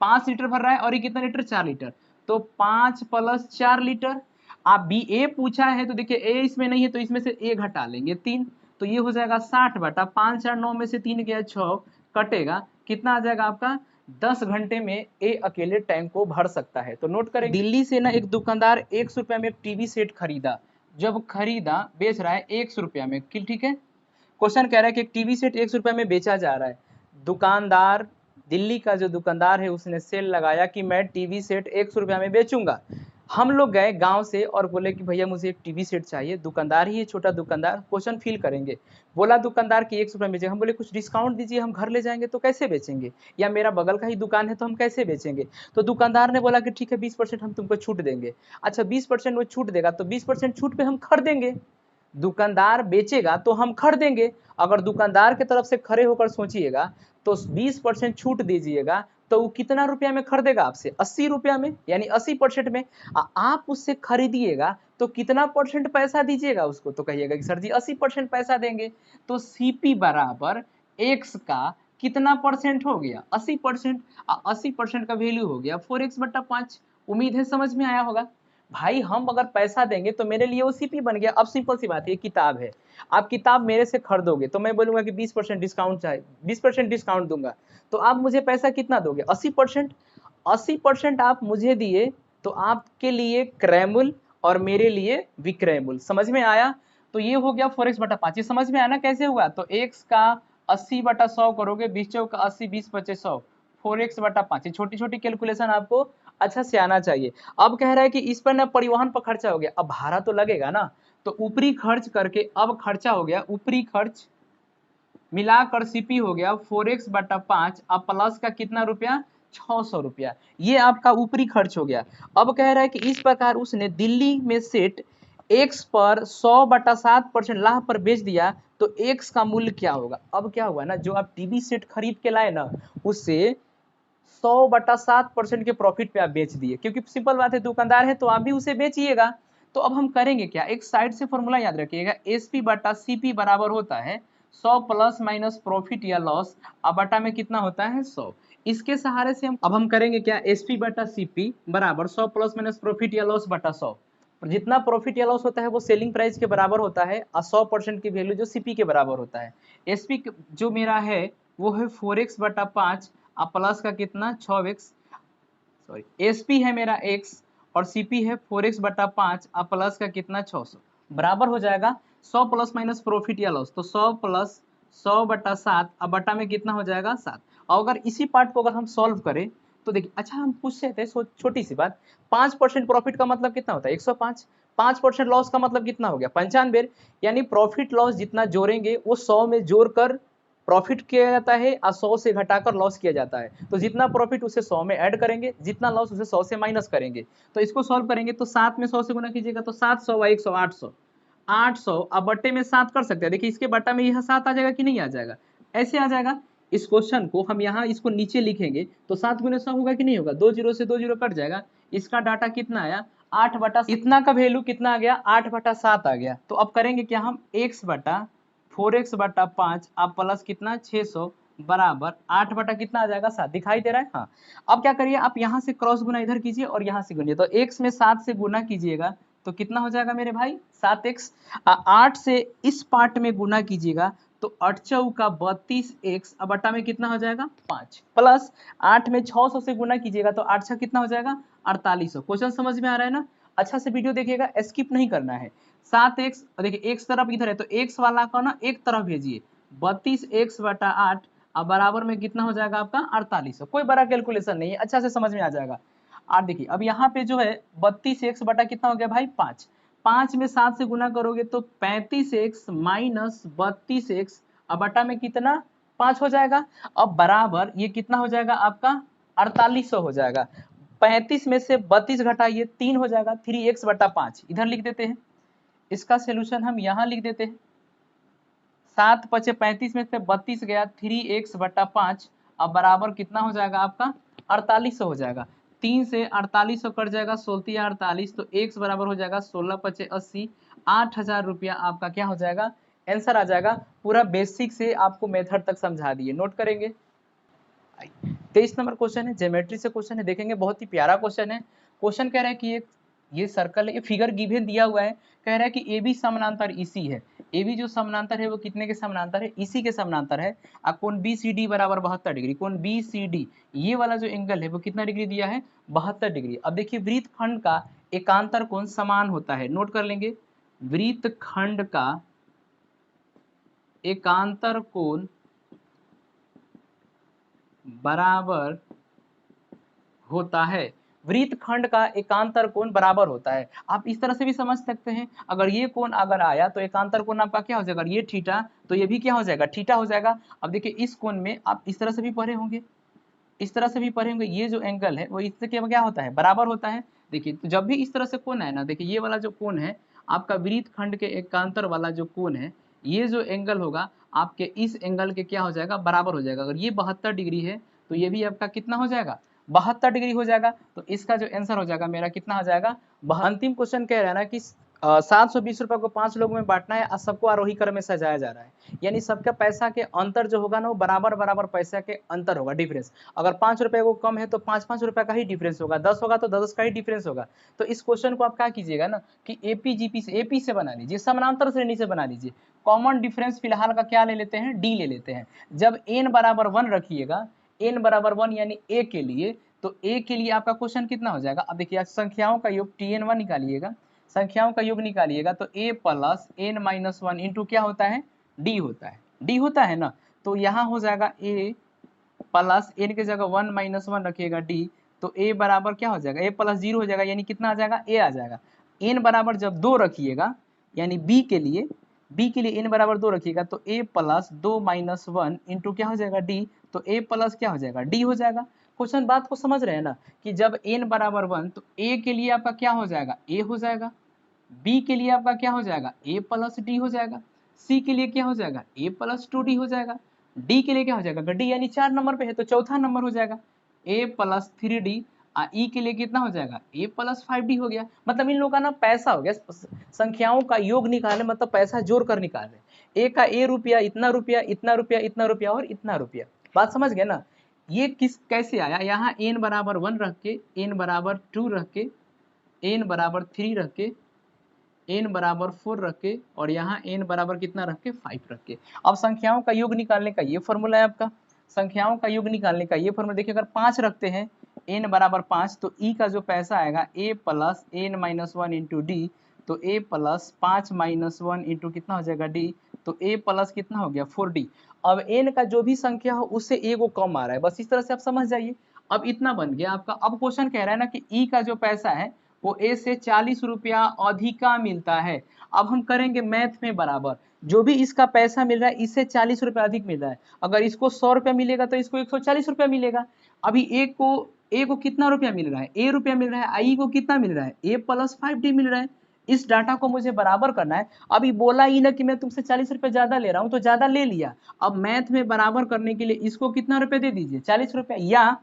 5 लीटर भर रहा है और ये कितना लीटर, 4 लीटर। तो 5 + 4 लीटर। आप बी ए पूछा है तो देखिए ए इसमें नहीं है तो इसमें से ए घटा लेंगे 3, तो ये हो जाएगा 60/5 4 9 में से 3 गया 6, कटेगा कितना आ जाएगा आपका, 10 घंटे में ए अकेले टैंक को भर सकता है। तो नोट करें, दिल्ली से ना एक दुकानदार 100 रुपया में एक टीवी सेट खरीदा। जब खरीदा, बेच रहा है 100 रुपया में, ठीक है। क्वेश्चन कह रहा है कि एक टीवी सेट 100 रुपया में बेचा जा रहा है। दुकानदार, दिल्ली का जो दुकानदार है उसने सेल लगाया कि मैं टीवी सेट 100 रुपया में बेचूंगा। हम लोग गए गांव से और बोले कि भैया मुझे एक टीवी सेट चाहिए। दुकानदार ही है, छोटा दुकानदार, क्वेश्चन फील करेंगे। बोला दुकानदार कि 100 रुपये बेचेंगे। हम बोले कुछ डिस्काउंट दीजिए, हम घर ले जाएंगे तो कैसे बेचेंगे, या मेरा बगल का ही दुकान है तो हम कैसे बेचेंगे। तो दुकानदार ने बोला कि ठीक है 20% हम तुमको छूट देंगे। अच्छा 20% वो छूट देगा तो 20% छूट पे हम खरीदेंगे। दुकानदार बेचेगा तो हम खरीदेंगे। अगर दुकानदार की तरफ से खड़े होकर सोचिएगा तो 20% छूट दीजिएगा तो वो कितना रुपया में खरीदेगा आपसे? 80 रुपया में, यानी 80% में। आप उससे खरीदिएगा तो कितना परसेंट पैसा दीजिएगा उसको? तो कहिएगा कि सर जी 80% पैसा देंगे। तो सीपी बराबर एक्स का कितना परसेंट हो गया? 80%। 80% का वैल्यू हो गया 4x/5। उम्मीद है समझ में आया होगा। भाई हम अगर पैसा देंगे तो मेरे लिए वो सीपी बन गया। अब सिंपल सी बात है, किताब है, आप किताब मेरे से खरीदोगे तो मैं बोलूंगा कि 20% डिस्काउंट चाहिए, 20% डिस्काउंट दूंगा, तो आप मुझे पैसा कितना दोगे? 80%। 80% आप मुझे दिए तो आपके लिए क्रयमूल्य और मेरे लिए विक्रय मूल्य। समझ में आया? तो ये हो गया 4x/5। ये समझ में आया ना कैसे हुआ? तो x का 80/100 करोगे, 20 चौका 80, 20 पचे 100, 4x/5। ये छोटी छोटी कैलकुलेशन आपको अच्छा से आना चाहिए। अब कह रहा है कि इस पर ना परिवहन पर खर्चा हो गया, अब भाड़ा तो लगेगा ना, तो ऊपरी खर्च करके अब खर्चा हो गया, ऊपरी खर्च मिलाकर सीपी हो गया 4x/5। अब प्लस का कितना रुपया? 600 रुपया। ये आपका ऊपरी खर्च हो गया। अब कह रहा है कि इस प्रकार उसने दिल्ली में सेट x पर 100/7% लाभ पर बेच दिया तो x का मूल्य क्या होगा? अब क्या हुआ ना, जो आप टीवी सेट खरीद के लाए ना, उससे 100/7% के प्रॉफिट पे आप बेच दिए, क्योंकि सिंपल बात है, दुकानदार है तो आप भी उसे बेचिएगा। तो अब हम करेंगे क्या, एक साइड से फॉर्मूला याद रखिएगा, SP/CP बराबर होता है 100 प्लस माइनस प्रॉफिट या लॉस, अब बटा में कितना होता है 100। इसके सहारे से हम करेंगे क्या, SP/CP बराबर 100 प्लस माइनस प्रॉफिट या लॉस बटा 100। जितना प्रॉफिट या लॉस होता है वो सेलिंग प्राइस के बराबर होता है और 100% की वैल्यू जो सीपी के बराबर होता है। एसपी जो मेरा है वो है 4x/5 और प्लस का कितना 6x, सॉरी एसपी है मेरा x और सीपी है 4x/5 और प्लस का कितना 600, बराबर हो जाएगा 100 प्लस माइनस प्रॉफिट या लॉस, तो 100 प्लस 100/7 अब बटा में कितना हो जाएगा 7। और अगर इसी पार्ट को अगर हम सॉल्व करें तो देखिए, अच्छा हम पूछते थे छोटी सी बात, 5% प्रॉफिट का मतलब कितना होता है 105, 5% लॉस का मतलब कितना हो गया 95, यानी प्रॉफिट लॉस जितना जोड़ेंगे वो 100 में जोड़कर प्रॉफिट किया जाता है और 100 से घटाकर लॉस किया जाता है। तो जितना प्रॉफिट उसे 100 में ऐड करेंगे, जितना लॉस उसे 100 से माइनस करेंगे। तो इसको सॉल्व करेंगे तो 7 में 100 से गुना कीजिएगा तो 700 व 100 800, 800 अब बट्टे में 7 कर सकते हैं। देखिए इसके बट्टा में यह 7 आ जाएगा कि नहीं आ जाएगा, ऐसे आ जाएगा। इस क्वेश्चन को हम यहाँ इसको नीचे लिखेंगे तो 7 गुने 100 होगा कि नहीं होगा, 2 जीरो से 2 जीरो कट जाएगा। इसका डाटा कितना आया 8 इतना का वैल्यू कितना आ गया 8/7 आ गया। तो अब करेंगे क्या हम, x/4x/5 अब प्लस कितना 600 बराबर 8 बटा कितना आ जाएगा 7, दिखाई दे रहा है। हाँ, अब क्या करिए, आप यहाँ से क्रॉस गुना इधर कीजिए और यहाँ से गुनिए, तो x में 7 से गुना कीजिएगा तो कितना हो जाएगा मेरे भाई 7x, 8 से इस पार्ट में गुना कीजिएगा तो 8 चौका 32x अब बटा में कितना हो जाएगा 5, प्लस 8 में 600 से गुना कीजिएगा तो 8 6 कितना हो जाएगा 4800। क्वेश्चन समझ में आ रहा है ना? अच्छा से वीडियो देखिएगा, स्किप नहीं करना है। 7x देखिए x तरफ इधर है तो x वाला को ना एक तरफ भेजिए, 32x/8 अब बराबर में कितना हो जाएगा आपका 4800। कोई बड़ा कैलकुलेशन नहीं है, अच्छा से समझ में आ जाएगा। और देखिए अब यहाँ पे जो है 32x बटा कितना हो गया भाई 5, 5 में 7 से गुना करोगे तो 35x माइनस 32x अब बटा में कितना 5 हो जाएगा। अब बराबर ये कितना हो जाएगा आपका 4800 हो जाएगा। 35 में से 32 घटाइए 3 हो जाएगा, 3x/5 इधर लिख देते हैं। इसका सोल्यूशन हम यहाँ लिख देते हैं, 7 पचे 35 में से 32 गया 3x/5 अब बराबर कितना हो जाएगा आपका 4800 हो जाएगा। 3 से 4800 कट जाएगा, 16 48 तो x बराबर हो जाएगा 16 पचे 80, 8000 रुपया आपका क्या हो जाएगा आंसर आ जाएगा। पूरा बेसिक से आपको मेथड तक समझा दिए, नोट करेंगे। 23 नंबर क्वेश्चन है, ज्योमेट्री से क्वेश्चन है, देखेंगे बहुत ही प्यारा क्वेश्चन है। क्वेश्चन कह रहा है कि ये सर्कल है, ये फिगर गिवन दिया हुआ है, कह रहा है कि ए बी समानांतर ईसी है। ए बी जो समानांतर है वो कितने के समानांतर है, ईसी के समानांतर है। और कोण बी सी डी बराबर 72 डिग्री, कोण बी सी डी ये वाला जो एंगल है वो कितना डिग्री दिया है 72 डिग्री। अब देखिए वृत्त खंड का एकांतर कोण समान होता है, नोट कर लेंगे, वृत्त खंड का एकांतर कोण बराबर होता है, वृत्त खंड का एकांतर कोण बराबर होता है। आप इस तरह से भी समझ सकते हैं, अगर ये कोण अगर आया तो एकांतर कोण आपका क्या हो जाएगा, ये थीटा तो ये भी क्या हो जाएगा थीटा हो जाएगा। अब देखिए इस कोण में आप इस तरह से भी पढ़े होंगे, इस तरह से भी पढ़े होंगे, ये जो एंगल है वो इससे क्या होता है बराबर होता है। देखिए तो जब भी इस तरह से कोण है ना, देखिए ये वाला जो कोण है आपका वृत्त खंड के एकांतर वाला जो कोण है, ये जो एंगल होगा आपके इस एंगल के क्या हो जाएगा बराबर हो जाएगा। अगर ये 72 डिग्री है तो ये भी आपका कितना हो जाएगा 72 डिग्री हो जाएगा। तो इसका जो आंसर हो जाएगा मेरा कितना हो जाएगा। अंतिम क्वेश्चन कह रहा है ना कि 720 रुपए को 5 लोगों में बांटना है और सबको आरोही क्रम में सजाया जा रहा है, यानी सबका पैसा के अंतर जो होगा ना वो बराबर बराबर पैसा के अंतर होगा, डिफरेंस। अगर 5 रुपए को कम है तो 5-5 रुपए का ही डिफरेंस होगा, 10 होगा तो 10 का ही डिफरेंस होगा। तो इस क्वेश्चन को आप क्या कीजिएगा ना कि एपी से बना लीजिए, समानांतर श्रेणी से बना लीजिए। कॉमन डिफरेंस फिलहाल का क्या ले लेते हैं, डी ले लेते हैं। जब n बराबर 1 रखिएगा, n बराबर 1 यानी a के लिए, तो a के लिए आपका क्वेश्चन कितना हो जाएगा। अब देखिए संख्याओं का योग tn1 निकालिएगा, संख्याओं का योग निकालिएगा तो a plus n minus 1 into क्या होता है, d होता है, d होता है ना। तो यहाँ हो जाएगा a प्लस n के जगह 1 माइनस 1 रखिएगा d, तो a बराबर क्या हो जाएगा, a प्लस 0 हो जाएगा, यानी कितना आ जाएगा, a आ जाएगा। n बराबर जब 2 रखिएगा, यानी b के लिए n बराबर 2 रखिएगा तो a प्लस 2 माइनस 1 इंटू क्या हो जाएगा d, तो a प्लस क्या हो जाएगा, d हो जाएगा। क्वेश्चन बात को समझ रहे हैं ना कि जब n बराबर 1 तो a के लिए आपका क्या हो जाएगा, a हो जाएगा, b के लिए आपका क्या हो जाएगा, a प्लस d हो जाएगा, c के लिए क्या हो जाएगा, a प्लस 2d हो जाएगा, d के लिए क्या हो जाएगा, d यानी 4 नंबर पे है तो चौथा नंबर हो जाएगा a प्लस 3d, ई के लिए कितना हो जाएगा, a प्लस 5d हो गया। मतलब इन लोगों का ना पैसा हो गया, संख्याओं का योग निकाले मतलब पैसा जोड़ कर निकाले, a का a रुपया, इतना रुपया, इतना रुपया, इतना रुपया और इतना रुपया। बात समझ गए ना। ये किस कैसे आया, यहाँ n बराबर 1 रख के, n बराबर 2 रख के, n बराबर 3 रख के, n बराबर 4 रख के, और यहाँ n बराबर कितना रख के, 5 रख के। अब संख्याओं का योग निकालने का ये फॉर्मूला है आपका, संख्याओं का योग निकालने का ये फॉर्मूला। देखिए अगर 5 रखते हैं, n बराबर 5, तो e का जो पैसा आएगा a plus n minus 1 into D, तो a प्लस 5 माइनस 1 इंटू कितना हो जाएगा d, तो a प्लस कितना हो गया 4d। अब n का जो भी संख्या हो उससे a को कम आ रहा है, बस इस तरह से आप समझ जाइए। अब इतना बन गया आपका। अब क्वेश्चन कह रहा है ना कि e का जो पैसा है वो a से 40 रुपया अधिका मिलता है। अब हम करेंगे मैथ में बराबर, जो भी इसका पैसा मिल रहा है इससे 40 रुपया अधिक मिल रहा है। अगर इसको 100 रुपया मिलेगा तो इसको 140 रुपया मिलेगा। अभी ए को कितना रुपया मिल रहा है, a रुपया मिल रहा है, आई को कितना मिल रहा है, a प्लस 5d मिल रहा है। इस डाटा को मुझे बराबर करना है। अभी बोला ही ना कि मैं तुमसे 40 रुपये ज्यादा ले रहा हूं, तो ज्यादा ले लिया। अब मैथ में बराबर करने के लिए इसको कितना रुपये दे दीजिए, 40 रुपया,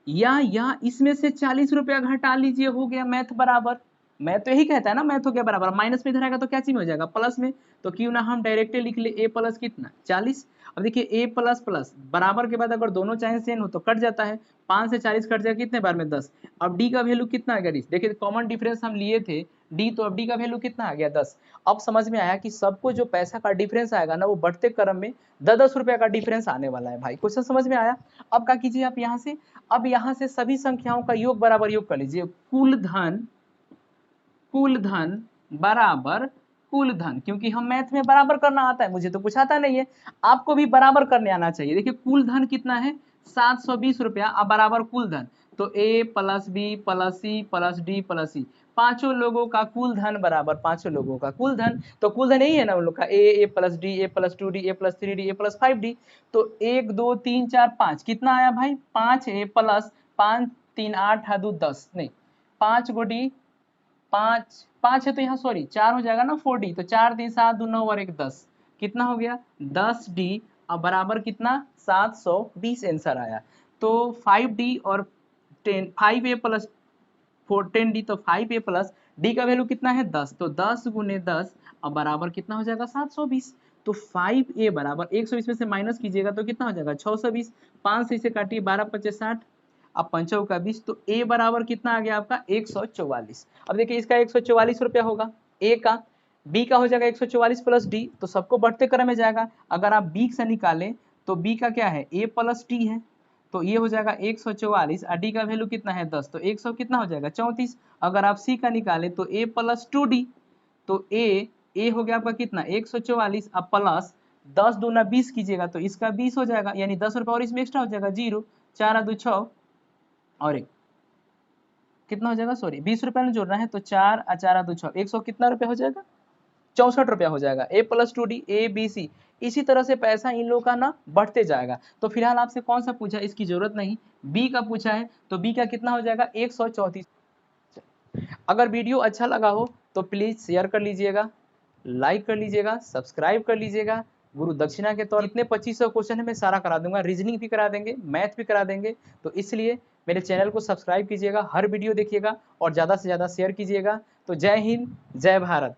या इसमें से 40 रुपया घटा लीजिए, हो गया मैथ बराबर। मैथ तो यही कहता है ना, मैथ हो गया बराबर। माइनस में इधर आएगा तो क्या चीज में हो जाएगा, प्लस में। तो क्यों ना हम डायरेक्टली लिख ले a प्लस कितना 40। अब देखिए a प्लस प्लस बराबर के बाद अगर दोनों चाहे सेम हो तो कट जाता है, 5 से 40 कट जाएगा कितने बार में 10। अब d का वैल्यू कितना आ गया, देखिए कॉमन डिफरेंस हम लिए थे d, तो अब d का वैल्यू कितना आ गया 10। अब समझ में आया कि सबको जो पैसा का डिफरेंस आएगा ना वो बढ़ते क्रम में 10-10 रुपया का डिफरेंस आने वाला है भाई। क्वेश्चन समझ में आया। अब क्या कीजिए आप यहाँ से, अब यहाँ से सभी संख्याओं का योग बराबर योग कर लीजिए। कुल धन बराबर कुल धन, क्योंकि हम मैथ में बराबर करना आता है, मुझे तो कुछ आता नहीं है, आपको भी बराबर करने आना चाहिए। देखिए कुल धन कितना है 720 रुपया, अब बराबर कुल धन, तो a plus B plus C plus D plus C, पांचों लोगों का कुल धन बराबर पांचों लोगों का कुल धन। तो कुल धन यही है ना उन लोग का, ए प्लस डी, ए प्लस 2d, ए प्लस 3d, ए प्लस 5d। तो 1 2 3 4 5 कितना आया भाई, 5 a प्लस 5 3 8 2 10, नहीं 5 गो डी, 5 है तो यहाँ सॉरी 4 हो जाएगा ना 4d, तो 4 3 7 2 9 और 1 10, कितना हो गया 10d। अब बराबर कितना 720 आंसर आया। तो 5d और 10, 5a प्लस 10d, तो 5a प्लस d का वैल्यू कितना है 10, तो 10 गुने 10, अब बराबर कितना हो जाएगा 720। तो 5a बराबर 120 में से माइनस कीजिएगा तो कितना हो जाएगा 620, 5 से इसे काटिए 12 25 60, अब 5 का 20, तो a बराबर कितना आ गया आपका 144। अब देखिए इसका 144 रुपया होगा a का, b का हो जाएगा 144 प्लस d, तो सबको बढ़ते क्रम में जाएगा। अगर आप b से निकालें तो b का क्या है a प्लस d है, तो ये हो जाएगा 144, और d का वैल्यू कितना है 10, तो 100 कितना हो जाएगा 34। अगर आप c का निकालें तो a प्लस 2d, तो a हो गया आपका कितना 144, अब प्लस 10 दूना 20 कीजिएगा तो इसका 20 हो जाएगा, यानी 10 रुपया और इसमें एक्स्ट्रा हो जाएगा 0, 4 2 6 और 1 कितना हो जाएगा, सॉरी 20 रुपया में जोड़ना है, तो 4 4 2 6 100 कितना रुपया हो जाएगा 64 रुपया हो जाएगा। a plus 2d a b c, इसी तरह से पैसा इन लोगों का ना बढ़ते जाएगा। तो फिलहाल आपसे कौन सा पूछा इसकी जरूरत नहीं, b का पूछा है, तो b का कितना हो जाएगा 134। अगर वीडियो अच्छा लगा हो तो प्लीज शेयर कर लीजिएगा, लाइक कर लीजिएगा, सब्सक्राइब कर लीजिएगा, गुरु दक्षिणा के तौर इतने 2500 क्वेश्चन है मैं सारा करा दूंगा, रीजनिंग भी करा देंगे, मैथ भी करा देंगे। तो इसलिए मेरे चैनल को सब्सक्राइब कीजिएगा, हर वीडियो देखिएगा और ज़्यादा से ज़्यादा शेयर कीजिएगा। तो जय हिंद, जय भारत।